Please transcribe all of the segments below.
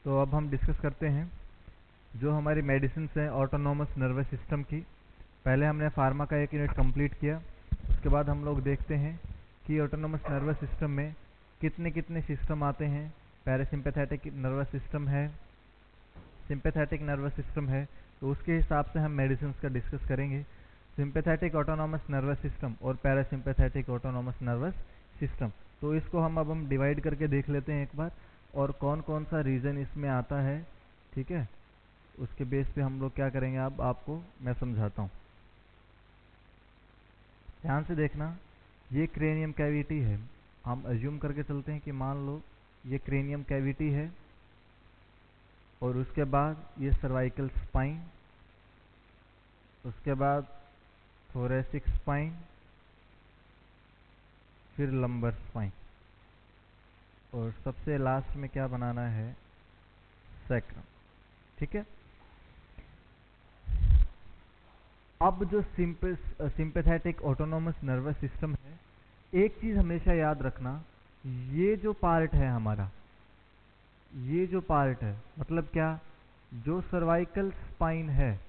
तो अब हम डिस्कस करते हैं जो हमारी मेडिसिन हैं ऑटोनोमस नर्वस सिस्टम की। पहले हमने फार्मा का एक यूनिट कंप्लीट किया, उसके बाद हम लोग देखते हैं कि ऑटोनोमस नर्वस सिस्टम में कितने कितने सिस्टम आते हैं। पैरासिम्पैथेटिक नर्वस सिस्टम है, सिंपैथेटिक नर्वस सिस्टम है, तो उसके हिसाब से हम मेडिसिन का डिस्कस करेंगे। सिंपैथेटिक ऑटोनोमस नर्वस सिस्टम और पैरासिम्पैथेटिक ऑटोनोमस नर्वस सिस्टम, तो इसको हम डिवाइड करके देख लेते हैं एक बार, और कौन कौन सा रीजन इसमें आता है। ठीक है, उसके बेस पे हम लोग क्या करेंगे, अब आपको मैं समझाता हूँ। ध्यान से देखना, ये क्रेनियम कैविटी है। हम अज्यूम करके चलते हैं कि मान लो ये क्रेनियम कैविटी है, और उसके बाद ये सर्वाइकल स्पाइन, उसके बाद थोरेसिक स्पाइन, फिर लंबर स्पाइन, और सबसे लास्ट में क्या बनाना है, सैक्रम। ठीक है, अब जो सिंपैथेटिक ऑटोनोमस नर्वस सिस्टम है, एक चीज हमेशा याद रखना, ये जो पार्ट है हमारा, ये जो पार्ट है मतलब क्या, जो सर्वाइकल स्पाइन है,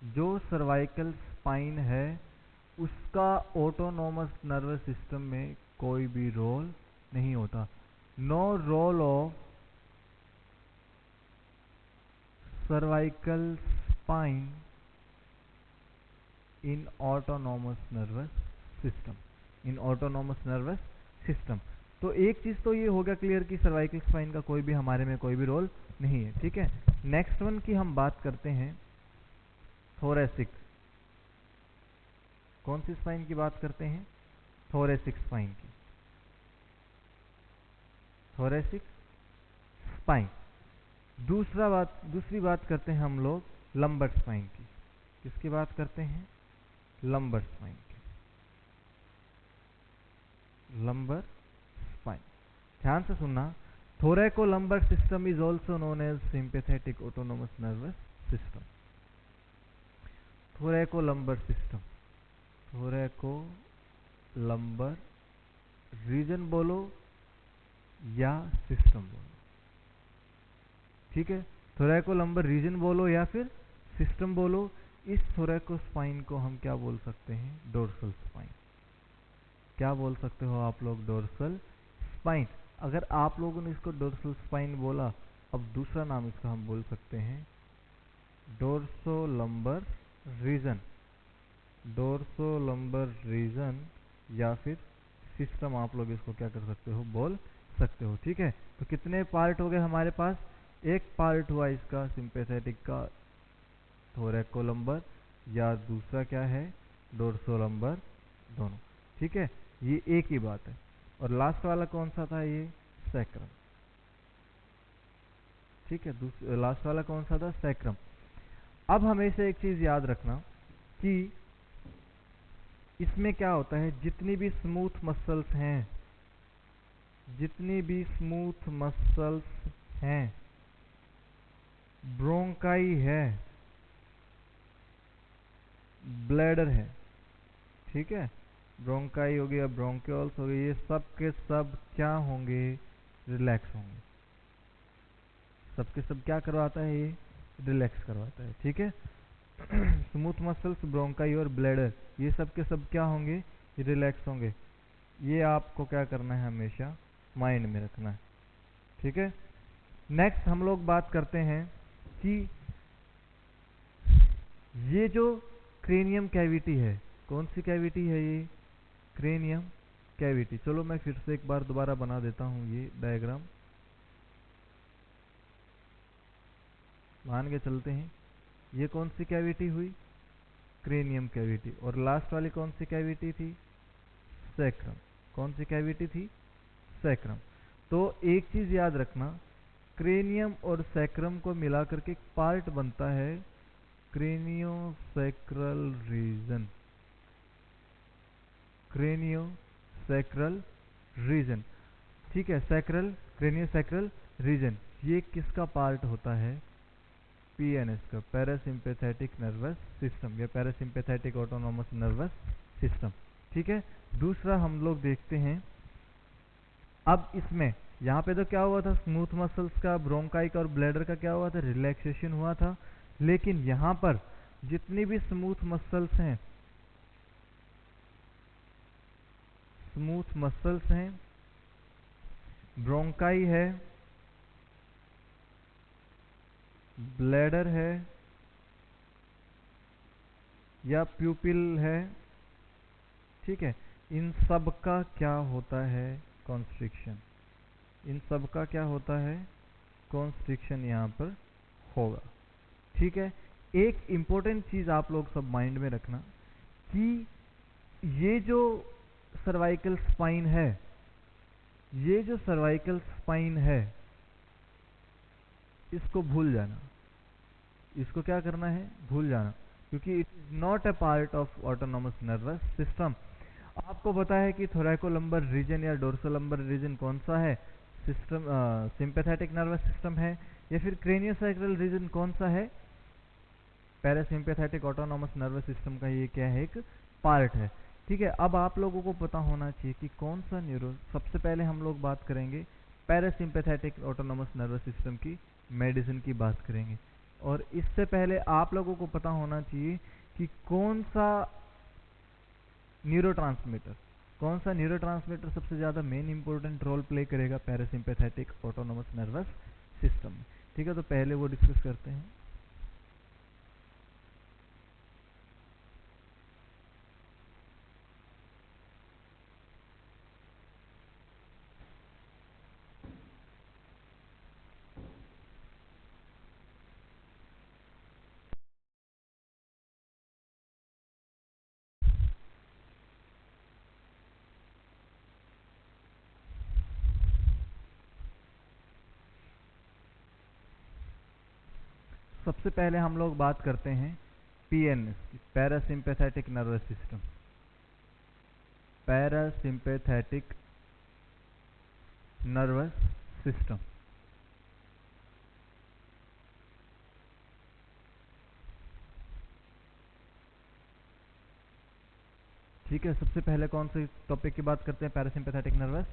जो सर्वाइकल स्पाइन है उसका ऑटोनोमस नर्वस सिस्टम में कोई भी रोल नहीं होता। No role of cervical spine in autonomous nervous system, in autonomous nervous system. तो एक चीज तो ये होगा क्लियर कि सर्वाइकल स्पाइन का कोई भी हमारे में कोई भी रोल नहीं है। ठीक है, नेक्स्ट वन की हम बात करते हैं थोरेसिक। कौन सी स्पाइन की बात करते हैं, थोरेसिक स्पाइन की, थोरेसिक स्पाइन। दूसरी बात करते हैं हम लोग लंबर स्पाइन की। किसकी बात करते हैं, लंबर स्पाइन की, लंबर स्पाइन। ध्यान से सुनना, thoracolumbar system is also known as sympathetic autonomous nervous system. thoracolumbar system, thoracolumbar region बोलो या सिस्टम बोलो। ठीक है, thoracolumbar रीजन बोलो या फिर सिस्टम बोलो। इस thoracospine को हम क्या बोल सकते हैं, डोर्सल स्पाइन। क्या बोल सकते हो आप लोग, डोर्सल स्पाइन। अगर आप लोगों ने इसको डोर्सल स्पाइन बोला, अब दूसरा नाम इसका हम बोल सकते हैं डोर्सोलंबर रीजन, डोर्सोलंबर रीजन या फिर सिस्टम, आप लोग इसको क्या कर सकते हो, बोल सकते हो। ठीक है, तो कितने पार्ट हो गए हमारे पास, एक पार्ट हुआ इसका सिंपैथेटिक का थोरैकोलंबर, या दूसरा क्या है, डोर्सोलंबर, दोनों। ठीक है, ये एक ही बात है। और लास्ट वाला कौन सा था, ये सैक्रम। ठीक है, लास्ट वाला कौन सा था, सैक्रम। अब हमेशा एक चीज याद रखना कि इसमें क्या होता है, जितनी भी स्मूथ मसल्स हैं, जितनी भी स्मूथ मसल्स हैं, ब्रोंकाई है, ब्लैडर है, ठीक है, ब्रोंकाई हो गया, ब्रोंक्यूल्स हो गए, ये सब के सब क्या होंगे, रिलैक्स होंगे। सबके सब क्या करवाता है, ये रिलैक्स करवाता है। ठीक है, स्मूथ मसल्स, ब्रोंकाई और ब्लैडर, ये सब के सब क्या होंगे, ये रिलैक्स होंगे। ये आपको क्या करना है, हमेशा माइंड में रखना है। ठीक है, नेक्स्ट हम लोग बात करते हैं कि ये जो क्रेनियम कैविटी है, कौन सी कैविटी है, ये क्रेनियम कैविटी। चलो मैं फिर से एक बार दोबारा बना देता हूं ये डायग्राम, मान के चलते हैं। ये कौन सी कैविटी हुई, क्रेनियम कैविटी, और लास्ट वाली कौन सी कैविटी थी, सैक्रम। कौन सी कैविटी थी, सैक्रम। तो एक चीज याद रखना, क्रेनियम और सैक्रम को मिलाकर के एक पार्ट बनता है क्रेनियोसैक्रल रीजन, क्रेनियोसैक्रल रीजन। ठीक है, सैक्रल, क्रेनियोसैक्रल रीजन, ये किसका पार्ट होता है, पीएनएस का, पैरासिम्पैथेटिक नर्वस सिस्टम, या पैरासिम्पैथेटिक ऑटोनोमस नर्वस सिस्टम। ठीक है, दूसरा हम लोग देखते हैं, अब इसमें यहाँ पे तो क्या हुआ था, स्मूथ मसल्स का, ब्रोंकाई का और ब्लैडर का क्या हुआ था, रिलैक्सेशन हुआ था। लेकिन यहाँ पर जितनी भी स्मूथ मसल्स हैं, ब्रोंकाई है, ब्लैडर है या प्यूपिल है, ठीक है, इन सब का क्या होता है, कॉन्स्ट्रिक्शन। इन सब का क्या होता है, कॉन्स्ट्रिक्शन यहाँ पर होगा। ठीक है, एक इंपॉर्टेंट चीज आप लोग सब माइंड में रखना कि ये जो सर्वाइकल स्पाइन है, ये जो सर्वाइकल स्पाइन है, इसको भूल जाना। इसको क्या करना है, भूल जाना, क्योंकि it is not a part of autonomous nervous system. आपको पता है कि थोरैकोलंबर रीजन या डोर्सोलंबर रीजन कौन सा है, सिस्टम सिंपैथेटिक नर्वस सिस्टम है, या फिर क्रेनियोसैक्रल रीजन कौन सा है, पैरासिम्पैथेटिक ऑटोनॉमस नर्वस सिस्टम का ये क्या है, एक पार्ट है। ठीक है, अब आप लोगों को पता होना चाहिए कि कौन सा न्यूरो, सबसे पहले हम लोग बात करेंगे पैरासिम्पैथेटिक ऑटोनॉमस नर्वस सिस्टम की मेडिसिन की बात करेंगे। और इससे पहले आप लोगों को पता होना चाहिए कि कौन सा न्यूरोट्रांसमीटर सबसे ज़्यादा मेन इंपॉर्टेंट रोल प्ले करेगा पैरासिम्पैथेटिक ऑटोनॉमस नर्वस सिस्टम में। ठीक है, तो पहले वो डिस्कस करते हैं। सबसे पहले हम लोग बात करते हैं PNS, parasympathetic nervous system. Parasympathetic nervous system, ठीक है। सबसे पहले कौन से टॉपिक की बात करते हैं, पैरासिम्पैथेटिक नर्वस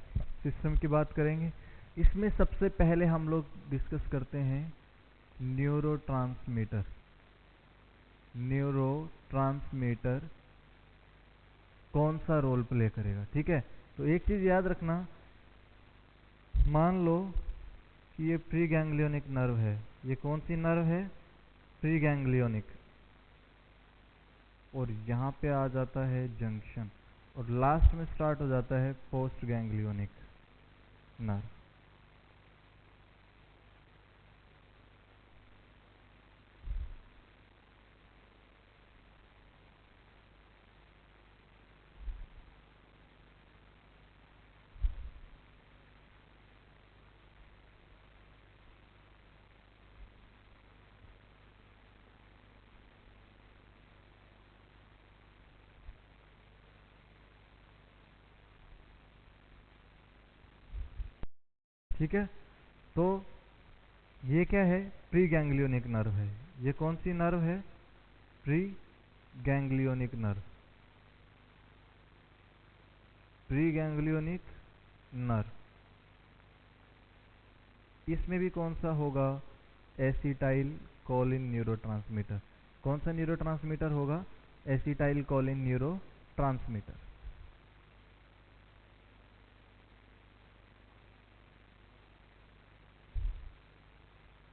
सिस्टम की बात करेंगे। इसमें सबसे पहले हम लोग डिस्कस करते हैं न्यूरोट्रांसमीटर। न्यूरोट्रांसमीटर कौन सा रोल प्ले करेगा, ठीक है। तो एक चीज याद रखना, मान लो कि ये प्री गैंग्लियोनिक नर्व है। ये कौन सी नर्व है, प्री गैंग्लियोनिक। और यहाँ पे आ जाता है जंक्शन, और लास्ट में स्टार्ट हो जाता है पोस्ट गैंग्लियोनिक नर्व। ठीक है, तो ये क्या है, प्री गैंग्लियोनिक नर्व है। ये कौन सी नर्व है, pre ganglionic nerve. Pre ganglionic nerve, इसमें भी कौन सा होगा, एसिटाइल कोलिन न्यूरोट्रांसमीटर। कौन सा न्यूरोट्रांसमीटर होगा, acetyl choline neurotransmitter.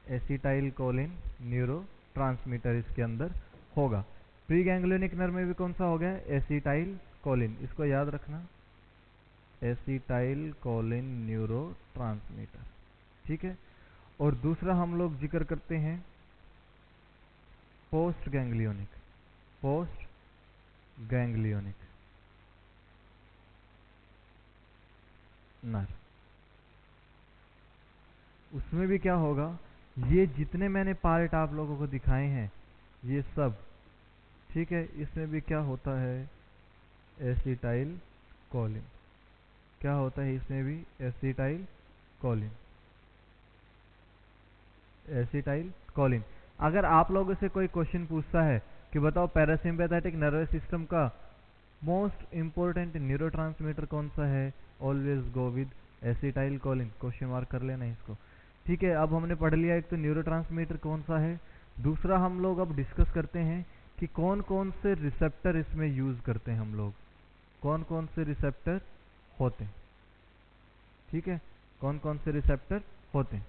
Acetyl choline neurotransmitter इसके अंदर होगा। प्री गैंग्लियोनिक नर्व में भी कौन सा हो गया, एसिटाइल कोलिन, इसको याद रखना, एसिटाइल कोलिन न्यूरोट्रांसमीटर। ठीक है, और दूसरा हम लोग जिक्र करते हैं post ganglionic. Post ganglionic nerve, उसमें भी क्या होगा, ये जितने मैंने पार्ट आप लोगों को दिखाए हैं ये सब, ठीक है, इसमें भी क्या होता है, एसिटाइल कोलिन। क्या होता है इसमें भी, एसिटाइल कोलिन। Acetyl choline. अगर आप लोगों से कोई क्वेश्चन पूछता है कि बताओ पैरासिम्पैथेटिक नर्वस सिस्टम का मोस्ट इंपॉर्टेंट न्यूरोट्रांसमीटर कौन सा है, always go with acetyl choline, question mark कर लेना इसको। ठीक है, अब हमने पढ़ लिया एक तो न्यूरोट्रांसमीटर कौन सा है। दूसरा हम लोग अब डिस्कस करते हैं कि कौन कौन से रिसेप्टर इसमें यूज करते हैं हम लोग, कौन कौन से रिसेप्टर होते हैं। ठीक है, कौन कौन से रिसेप्टर होते हैं।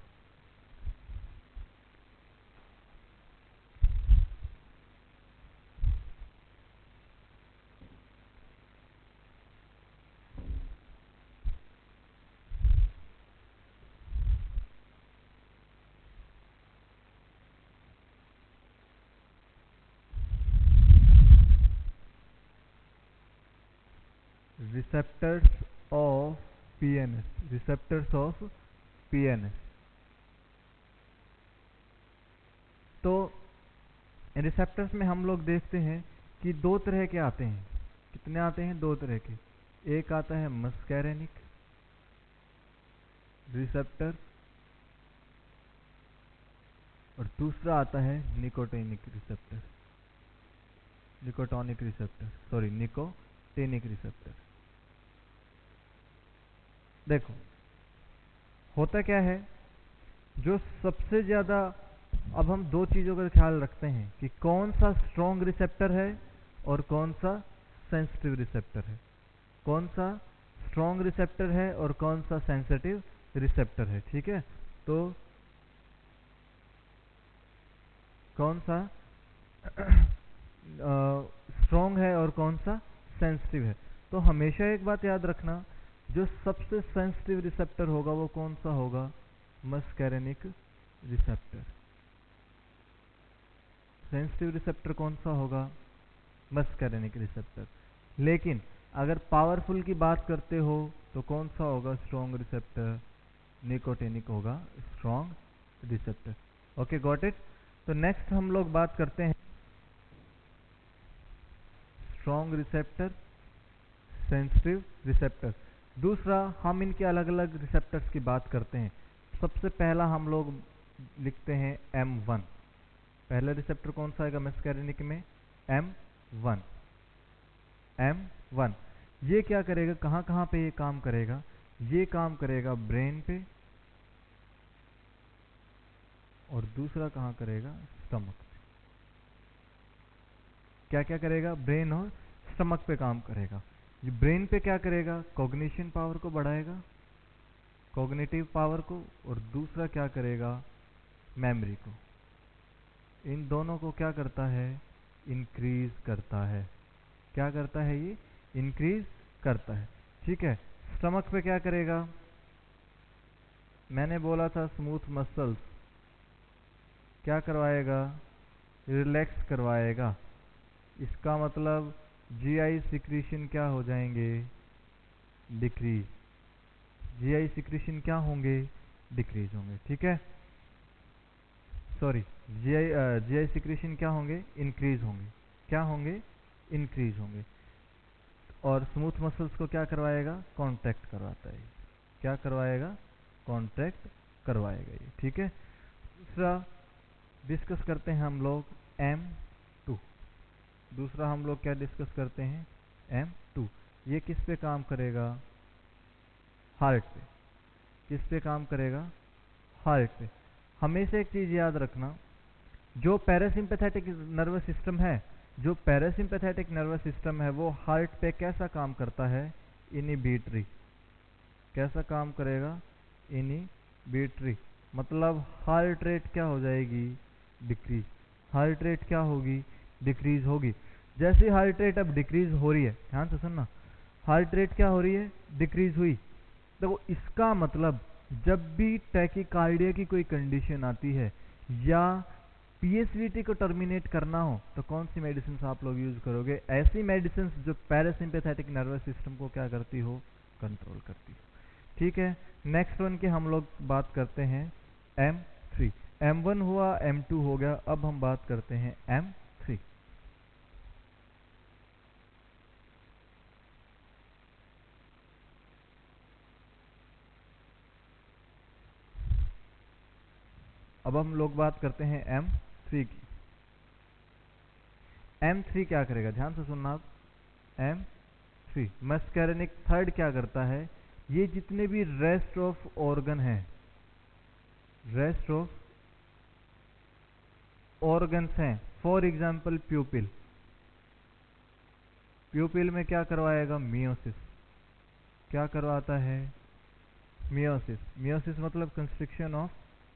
Receptors of PNS, receptors of PNS. तो रिसेप्टर्स में हम लोग देखते हैं कि दो तरह के आते हैं। कितने आते हैं? दो तरह के। एक आता है मस्कैरेनिक रिसेप्टर और दूसरा आता है nicotinic receptor, nicotinic receptor, sorry nicotinic receptor. देखो होता क्या है, जो सबसे ज्यादा, अब हम दो चीजों का ख्याल रखते हैं कि कौन सा स्ट्रॉन्ग रिसेप्टर है और कौन सा सेंसिटिव रिसेप्टर है, कौन सा स्ट्रॉन्ग रिसेप्टर है और कौन सा सेंसिटिव रिसेप्टर है। ठीक है, तो कौन सा स्ट्रॉन्ग है और कौन सा सेंसिटिव है। तो हमेशा एक बात याद रखना, जो सबसे सेंसिटिव रिसेप्टर होगा वो कौन सा होगा? Muscarinic receptor. सेंसिटिव रिसेप्टर कौन सा होगा? Muscarinic receptor. लेकिन अगर पावरफुल की बात करते हो तो कौन सा होगा स्ट्रॉन्ग रिसेप्टर? निकोटिनिक होगा strong receptor. Okay, got it. तो नेक्स्ट हम लोग बात करते हैं स्ट्रॉन्ग रिसेप्टर, सेंसिटिव रिसेप्टर। दूसरा, हम इनके अलग अलग रिसेप्टर्स की बात करते हैं। सबसे पहला हम लोग लिखते हैं M1। पहला रिसेप्टर कौन सा आएगा मस्कैरेनिक में? M1। M1 ये क्या करेगा, कहां कहां पे ये काम करेगा? ये काम करेगा ब्रेन पे, और दूसरा कहां करेगा? स्टमक पे। क्या क्या करेगा? ब्रेन और स्टमक पे काम करेगा। ये ब्रेन पे क्या करेगा? कॉग्निशन पावर को बढ़ाएगा, कॉग्निटिव पावर को, और दूसरा क्या करेगा? मेमोरी को। इन दोनों को क्या करता है? इंक्रीज करता है। क्या करता है ये? इंक्रीज करता है। ठीक है, स्टमक पे क्या करेगा? मैंने बोला था स्मूथ मसल्स, क्या करवाएगा? रिलैक्स करवाएगा। इसका मतलब जीआई सिक्रीशन क्या हो जाएंगे? डिक्रीज। जीआई सिक्रीशन क्या होंगे? डिक्रीज होंगे। ठीक है, सॉरी, जीआई सिक्रीशन क्या होंगे? इंक्रीज होंगे। क्या होंगे? इंक्रीज होंगे। और स्मूथ मसल्स को क्या करवाएगा? कॉन्ट्रैक्ट करवाता है। क्या करवाएगा? कॉन्ट्रैक्ट करवाएगा ये। ठीक है, दूसरा डिस्कस करते हैं हम लोग M2। दूसरा हम लोग क्या डिस्कस करते हैं? M2। ये किस पे काम करेगा? हार्ट पे। किस पे काम करेगा? हार्ट पे। हमेशा एक चीज याद रखना, जो पैरासिम्पैथेटिक नर्वस सिस्टम है, जो पैरासिम्पैथेटिक नर्वस सिस्टम है वो हार्ट पे कैसा काम करता है? इनिबिटरी। कैसा काम करेगा? इनिबिटरी। मतलब हार्ट रेट क्या हो जाएगी? डिक्रीज। हार्ट रेट क्या होगी? डिक्रीज होगी। जैसे हार्ट रेट अब डिक्रीज हो रही है, ध्यान से सुनना, हार्ट रेट क्या हो रही है? डिक्रीज हुई। तो इसका मतलब जब भी टैकीकार्डिया की कोई कंडीशन आती है या पीएसवीटी को टर्मिनेट करना हो तो कौन सी मेडिसिन आप लोग यूज करोगे? ऐसी मेडिसिन जो पैरासिम्पैथेटिक नर्वस सिस्टम को क्या करती हो? कंट्रोल करती हो। ठीक है, नेक्स्ट वन की हम लोग बात करते हैं M3। M1 हुआ, M2 हो गया, अब हम बात करते हैं M3। अब हम लोग बात करते हैं M3 की। M3 क्या करेगा? ध्यान से सुनना आप। M3 मस्कैरेनिक थर्ड क्या करता है? ये जितने भी रेस्ट ऑफ ऑर्गन हैं, रेस्ट ऑफ ऑर्गन्स हैं, फॉर एग्जाम्पल प्यूपिल, प्यूपिल में क्या करवाएगा? मियोसिस। क्या करवाता है? मियोसिस। मियोसिस मतलब कंस्ट्रिक्शन ऑफ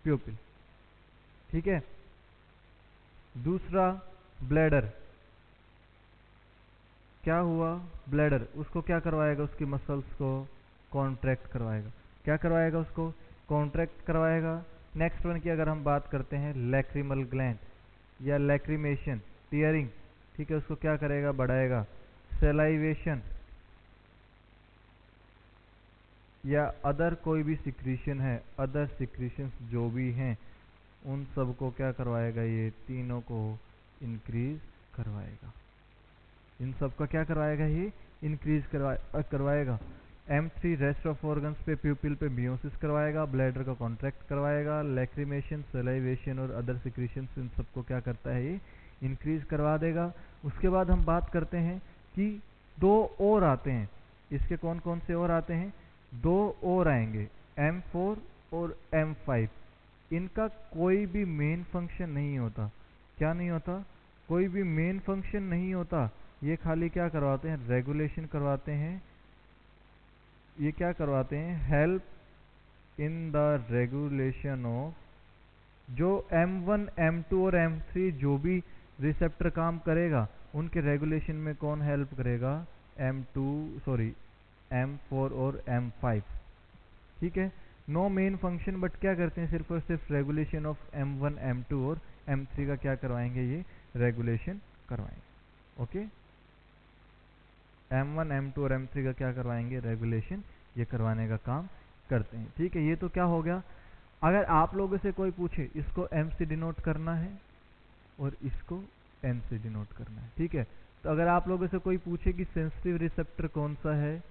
प्यूपिल, ठीक है। दूसरा ब्लैडर, क्या हुआ? ब्लैडर, उसको क्या करवाएगा? उसकी मसल्स को कॉन्ट्रैक्ट करवाएगा। क्या करवाएगा? उसको कॉन्ट्रैक्ट करवाएगा। नेक्स्ट वन की अगर हम बात करते हैं, लैक्रिमल ग्लैंड या लैक्रिमेशन, टीयरिंग, ठीक है, उसको क्या करेगा? बढ़ाएगा। सेलाइवेशन या अदर कोई भी सिक्रीशन है, अदर सिक्रीशंस जो भी हैं, उन सब को क्या करवाएगा? ये तीनों को इंक्रीज करवाएगा। इन सब का क्या करवाएगा? ये इंक्रीज करवाएगा। M3 रेस्ट ऑफ ऑर्गन्स पे, प्यूपिल पे मियोसिस करवाएगा, ब्लैडर का कॉन्ट्रैक्ट करवाएगा, लैक्रिमेशन, सेलाइवेशन और अदर सिक्रीशंस, इन सबको क्या करता है? ये इंक्रीज करवा देगा। उसके बाद हम बात करते हैं कि दो और आते हैं, इसके कौन कौन से और आते हैं? दो और आएंगे, M4 और M5। इनका कोई भी मेन फंक्शन नहीं होता। क्या नहीं होता? कोई भी मेन फंक्शन नहीं होता। ये खाली क्या करवाते हैं? रेगुलेशन करवाते हैं। ये क्या करवाते हैं? Help in the regulation of, जो M1, M2 और M3 जो भी रिसेप्टर काम करेगा, उनके रेगुलेशन में कौन हेल्प करेगा? M4 और M5, ठीक है। नो मेन फंक्शन, बट क्या करते हैं? सिर्फ और सिर्फ रेगुलेशन ऑफ M1, M2 और M3 का क्या करवाएंगे? ये रेगुलेशन करवाएंगे। ओके, M1, M2 और M3 का क्या करवाएंगे? रेगुलेशन, ये करवाने का काम करते हैं, ठीक है। ये तो क्या हो गया? अगर आप लोगों से कोई पूछे इसको M से डिनोट करना है और इसको N से डिनोट करना है, ठीक है। तो अगर आप लोगों से कोई पूछे कि सेंसिटिव रिसेप्टर कौन सा है,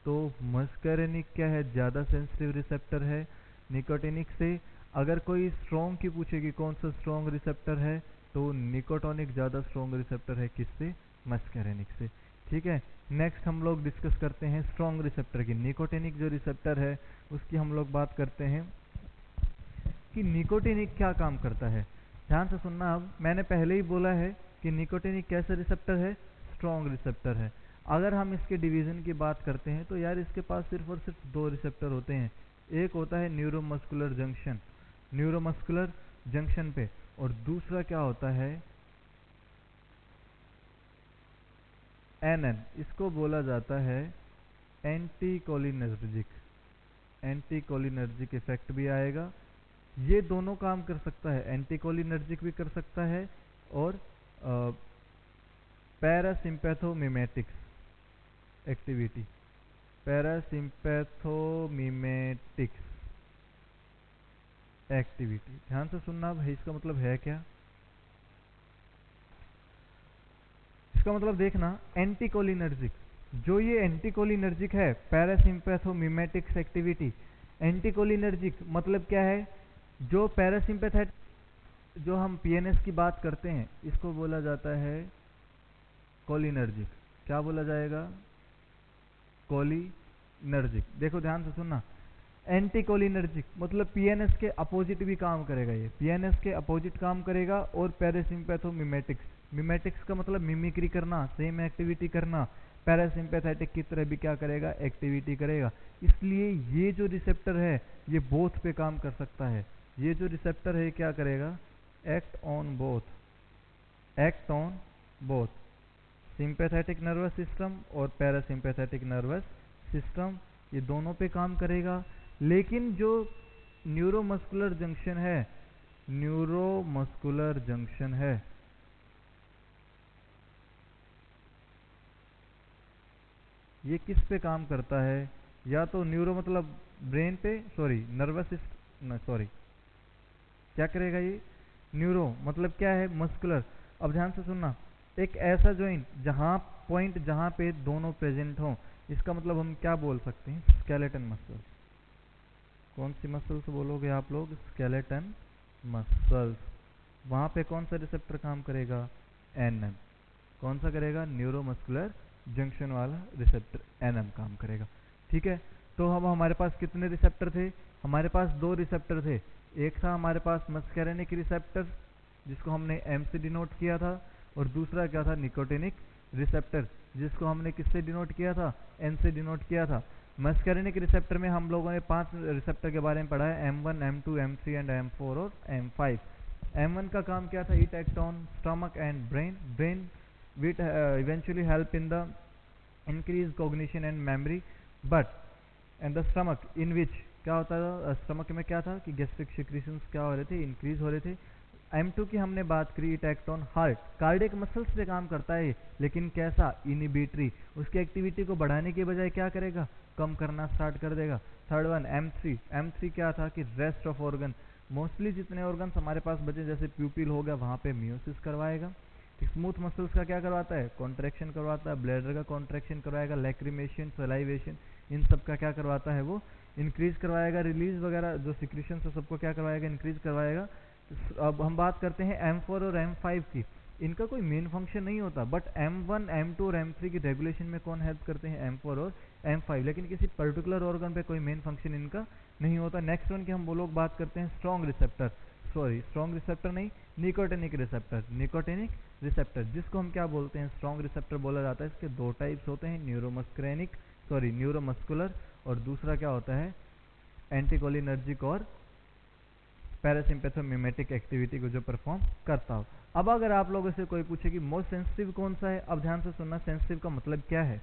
तो मस्कैरेनिक क्या है? ज़्यादा सेंसिटिव रिसेप्टर है निकोटिनिक से। अगर कोई स्ट्रॉन्ग की पूछे कि कौन सा स्ट्रॉन्ग रिसेप्टर है, तो निकोटोनिक ज़्यादा स्ट्रॉन्ग रिसेप्टर है, किससे? मस्कैरेनिक से, ठीक है। नेक्स्ट हम लोग डिस्कस करते हैं स्ट्रॉन्ग रिसेप्टर की। निकोटिनिक जो रिसेप्टर है उसकी हम लोग बात करते हैं कि निकोटिनिक क्या काम करता है। ध्यान से सुनना। अब मैंने पहले ही बोला है कि निकोटिनिक कैसा रिसेप्टर है? स्ट्रॉन्ग रिसेप्टर है। अगर हम इसके डिवीज़न की बात करते हैं तो यार इसके पास सिर्फ और सिर्फ दो रिसेप्टर होते हैं। एक होता है न्यूरोमस्कुलर जंक्शन, न्यूरोमस्कुलर जंक्शन पे, और दूसरा क्या होता है? NN, इसको बोला जाता है एंटीकोलिनर्जिक। एंटीकोलिनर्जिक इफेक्ट भी आएगा। ये दोनों काम कर सकता है, एंटीकोलिनर्जिक भी कर सकता है और पैरासिम्पैथोमिमेटिक्स एक्टिविटी, पैरासिम्पैथोमिमेटिक्स एक्टिविटी। ध्यान से सुनना। अब इसका मतलब है क्या? इसका मतलब देखना, एंटीकोलिनर्जिक, जो ये एंटीकोलिनर्जिक है, पैरासिम्पैथोमिमेटिक्स एक्टिविटी। एंटीकोलिनर्जिक मतलब क्या है? जो पैरासिम्पैथेट, जो हम PNS की बात करते हैं, इसको बोला जाता है कोलिनर्जिक। क्या बोला जाएगा? कोलिनर्जिक। देखो ध्यान से सुनना, एंटीकोलिनर्जिक मतलब PNS के अपोजिट भी काम करेगा, ये PNS के अपोजिट काम करेगा। और पैरासिम्पैथोमिमेटिक्स, मिमेटिक्स का मतलब मिमिक्री करना, सेम एक्टिविटी करना। पैरासिम्पैथेटिक की तरह भी क्या करेगा? एक्टिविटी करेगा। इसलिए ये जो रिसेप्टर है ये बोथ पे काम कर सकता है। ये जो रिसेप्टर है क्या करेगा? Act on both, act on both sympathetic nervous system और पैरासिम्पैथेटिक नर्वस सिस्टम, ये दोनों पे काम करेगा। लेकिन जो न्यूरोमस्कुलर जंक्शन है, न्यूरोमस्कुलर जंक्शन है, ये किस पे काम करता है? या तो न्यूरो मतलब ब्रेन पे, सॉरी नर्वस सिस्टम, सॉरी क्या करेगा ये? न्यूरो मतलब क्या है? मस्कुलर। अब ध्यान से सुनना, एक ऐसा जॉइंट जहां पॉइंट जहां पे दोनों प्रेजेंट हों, इसका मतलब हम क्या बोल सकते हैं? Skeleton muscles. कौन सी मसल्स बोलोगे आप लोग? Skeleton muscles. वहां पे कौन सा रिसेप्टर काम करेगा? NM। कौन सा करेगा? न्यूरोमस्कुलर जंक्शन वाला रिसेप्टर NM काम करेगा, ठीक है। तो अब हमारे पास कितने रिसेप्टर थे? हमारे पास दो रिसेप्टर थे। एक था हमारे पास मस्कैरेनिक रिसेप्टर जिसको हमने M से डिनोट किया था, और दूसरा क्या था? निकोटिनिक रिसेप्टर जिसको हमने किससे डिनोट किया था? N से डिनोट किया था। मस्कैरेनिक रिसेप्टर में हम लोगों ने 5 रिसेप्टर के बारे में पढ़ा है, M1, M2, M3 and M4 और M5। M1 का काम क्या था? It act on stomach and brain. Brain with eventually help in the increase cognition and memory, but and the stomach in which क्या होता था? स्टमक में क्या था कि गैस्ट्रिक सिक्रीशंस क्या हो रहे थे? इंक्रीज हो रहे थे। M2 की हमने बात करी, it act on heart, cardiac muscles पे काम करता है, लेकिन कैसा? इनिबिटरी, उसकी एक्टिविटी को बढ़ाने के बजाय क्या करेगा? कम करना स्टार्ट कर देगा। Third one M3। M3 क्या था कि रेस्ट ऑफ ऑर्गन, मोस्टली जितने ऑर्गन्स हमारे पास बचे जैसे प्यूपिल हो गया वहाँ पे मियोसिस करवाएगा। स्मूथ मसल्स का क्या करवाता है? कॉन्ट्रैक्शन करवाता है। ब्लैडर का कॉन्ट्रैक्शन करवाएगा। लैक्रिमेशन, सलाइवेशन, इन सब का क्या करवाता है? वो इंक्रीज करवाएगा। रिलीज वगैरह जो सिक्रीशन है सबको क्या करवाएगा? इंक्रीज करवाएगा। अब हम बात करते हैं M4 और M5 की। इनका कोई मेन फंक्शन नहीं होता, बट M1, M2 और M3 की रेगुलेशन में कौन हेल्प करते हैं? M4 और M5, लेकिन किसी पर्टिकुलर ऑर्गन पे कोई मेन फंक्शन इनका नहीं होता। नेक्स्ट वन की हम वो लोग बात करते हैं स्ट्रॉन्ग रिसेप्टर, स्ट्रॉन्ग रिसेप्टर नहीं, निकोटिनिक रिसेप्टर। निकोटिनिक रिसेप्टर जिसको हम क्या बोलते हैं? स्ट्रॉन्ग रिसेप्टर बोला जाता है। इसके दो टाइप्स होते हैं, न्यूरोमस्कुलर, और दूसरा क्या होता है? एंटीकोलिनर्जिक और पैरासिम्पैथोमिमेटिक एक्टिविटी को जो परफॉर्म करता हो। अब अगर आप लोगों से कोई पूछे कि मोस्ट सेंसिटिव कौन सा है, अब ध्यान से सुनना, सेंसिटिव का मतलब क्या है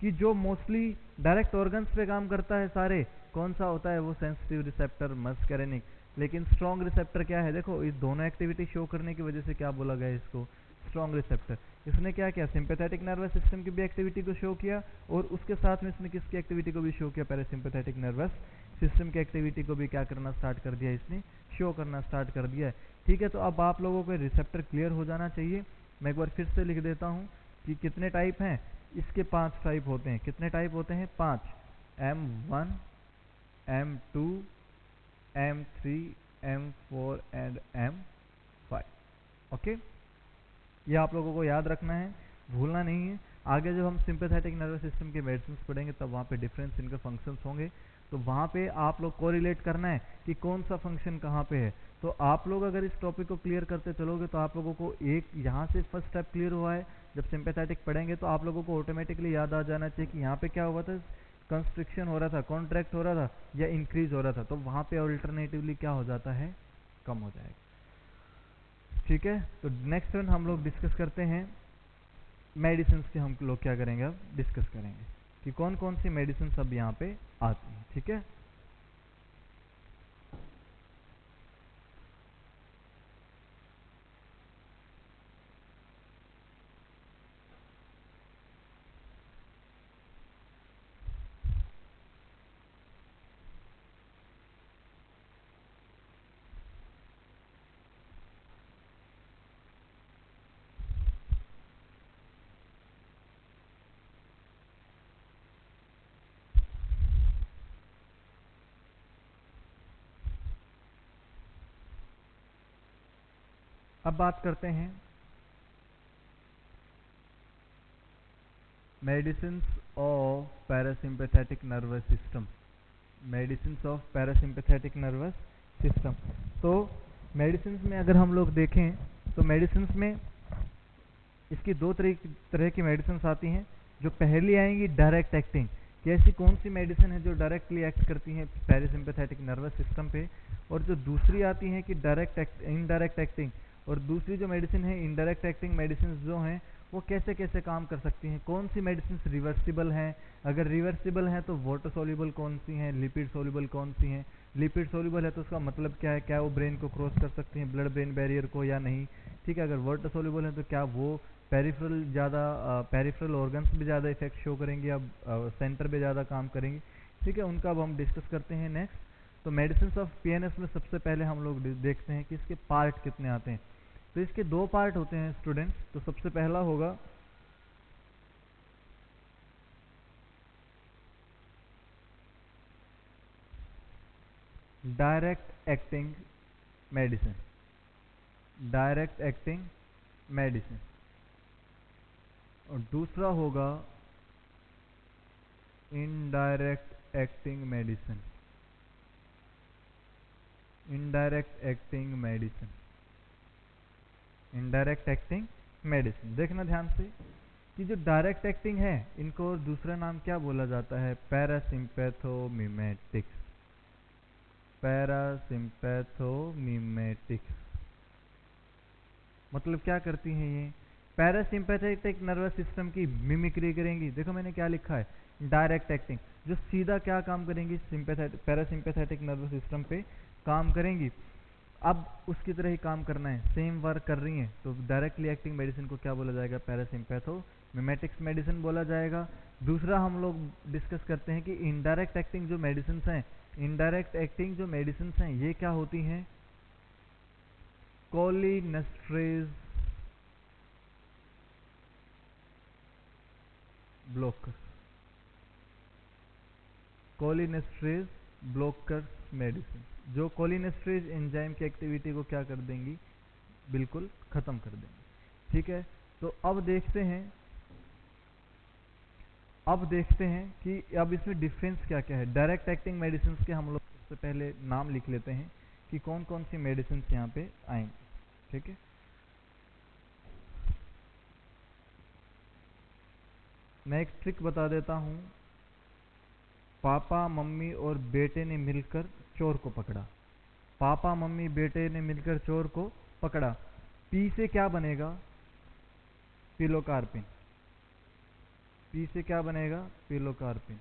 कि जो मोस्टली डायरेक्ट ऑर्गन्स पे काम करता है सारे, कौन सा होता है? वो सेंसिटिव रिसेप्टर मस्कैरेनिक। लेकिन स्ट्रॉन्ग रिसेप्टर क्या है? देखो इस दोनों एक्टिविटी शो करने की वजह से क्या बोला गया इसको? Strong receptor. इसने क्या किया? सिंपैथेटिक नर्वस सिस्टम की भी एक्टिविटी को शो किया, और उसके साथ में इसने किसकी एक्टिविटी को भी शो किया? पैरासिम्पैथेटिक नर्वस सिस्टम की एक्टिविटी को भी क्या करना स्टार्ट कर दिया? इसने शो करना स्टार्ट कर दिया है। ठीक है, तो अब आप लोगों को रिसेप्टर क्लियर हो जाना चाहिए। मैं एक बार फिर से लिख देता हूँ कि कितने टाइप हैं इसके। 5 टाइप होते हैं। कितने टाइप होते हैं? 5। M1, M2, M3, M4 and M5। Okay, ये आप लोगों को याद रखना है, भूलना नहीं है। आगे जब हम सिंपैथेटिक नर्वस सिस्टम के मेडिसिन पढ़ेंगे तब वहाँ पे डिफरेंस इनके फंक्शंस होंगे, तो वहाँ पे आप लोग कोरिलेट करना है कि कौन सा फंक्शन कहाँ पे है। तो आप लोग अगर इस टॉपिक को क्लियर करते चलोगे तो आप लोगों को एक यहाँ से फर्स्ट स्टेप क्लियर हुआ है। जब सिंपैथेटिक पढ़ेंगे तो आप लोगों को ऑटोमेटिकली याद आ जाना चाहिए कि यहाँ पे क्या हुआ था? कंस्ट्रिक्शन हो रहा था, कॉन्ट्रैक्ट हो रहा था, या इंक्रीज हो रहा था, तो वहाँ पे ऑल्टरनेटिवली क्या हो जाता है? कम हो जाएगा। ठीक है, तो नेक्स्ट वन हम लोग डिस्कस करते हैं मेडिसिन के। हम लोग क्या करेंगे? अब डिस्कस करेंगे कि कौन कौन सी मेडिसिन अब यहाँ पे आती हैं। ठीक है, अब बात करते हैं medicine of parasympathetic nervous system. Medicine of parasympathetic nervous system. तो मेडिसिन में अगर हम लोग देखें तो मेडिसिन में इसकी दो तरह की मेडिसिन आती हैं। जो पहली आएंगी डायरेक्ट एक्टिंग, कि ऐसी कौन सी मेडिसिन है जो डायरेक्टली एक्ट करती हैं पैरासिम्पैथेटिक नर्वस सिस्टम पे। और जो दूसरी आती है कि इनडायरेक्ट एक्टिंग, और दूसरी जो मेडिसिन है इनडायरेक्ट एक्टिंग मेडिसिन जो हैं वो कैसे कैसे काम कर सकती हैं। कौन सी मेडिसिन रिवर्सिबल हैं, अगर रिवर्सिबल हैं तो वाटर सोल्यूबल कौन सी हैं, लिपिड सोल्यूबल कौन सी हैं। लिपिड सोल्यूबल है तो उसका मतलब क्या है? क्या वो ब्रेन को क्रॉस कर सकती हैं, ब्लड ब्रेन बैरियर को, या नहीं। ठीक है, अगर वाटर सोल्यूबल है तो क्या वो पेरिफेरल ऑर्गन्स भी ज़्यादा इफेक्ट शो करेंगे, अब सेंटर पे ज़्यादा काम करेंगे। ठीक है, उनका अब हम डिस्कस करते हैं नेक्स्ट। तो मेडिसिन ऑफ पीएनएस में सबसे पहले हम लोग देखते हैं कि इसके पार्ट कितने आते हैं। तो इसके दो पार्ट होते हैं स्टूडेंट्स। तो सबसे पहला होगा direct acting medicine, direct acting medicine, और दूसरा होगा indirect acting medicine, indirect acting medicine, indirect acting medicine. देखना ध्यान से कि जो डायरेक्ट एक्टिंग है इनको दूसरा नाम क्या बोला जाता है? पैरासिम्पैथोमिमेटिक्स, पैरासिम्पैथोमिमेटिक्स। मतलब क्या करती हैं ये? पैरासिम्पैथेटिक नर्वस सिस्टम की मिमिक्री करेंगी। देखो मैंने क्या लिखा है, डायरेक्ट एक्टिंग, जो सीधा क्या काम करेंगी? पैरासिम्पैथेटिक नर्वस सिस्टम पे काम करेंगी। अब उसकी तरह ही काम करना है, सेम वर्क कर रही हैं, तो डायरेक्टली एक्टिंग मेडिसिन को क्या बोला जाएगा? पैरासिम्पैथोमिमेटिक्स मेडिसिन बोला जाएगा। दूसरा हम लोग डिस्कस करते हैं कि इनडायरेक्ट एक्टिंग जो मेडिसिन हैं, इनडायरेक्ट एक्टिंग जो मेडिसिन हैं ये क्या होती हैं? कोलिनेस्टरेज ब्लॉकर, कोलिनेस्टरेज ब्लॉकर्स मेडिसिन, जो कोलिनेस्टरेज एंजाइम की एक्टिविटी को क्या कर देंगी? बिल्कुल खत्म कर देंगी। ठीक है, तो अब देखते हैं कि अब इसमें डिफरेंस क्या क्या है। डायरेक्ट एक्टिंग मेडिसिन के हम लोग सबसे पहले नाम लिख लेते हैं कि कौन कौन सी मेडिसिन यहाँ पे आएंगी। ठीक है, मैं एक ट्रिक बता देता हूं। पापा मम्मी और बेटे ने मिलकर चोर को पकड़ा, पापा मम्मी बेटे ने मिलकर चोर को पकड़ा। पी से क्या बनेगा? पिलोकार्पिन। पी से क्या बनेगा? पिलोकार्पिन।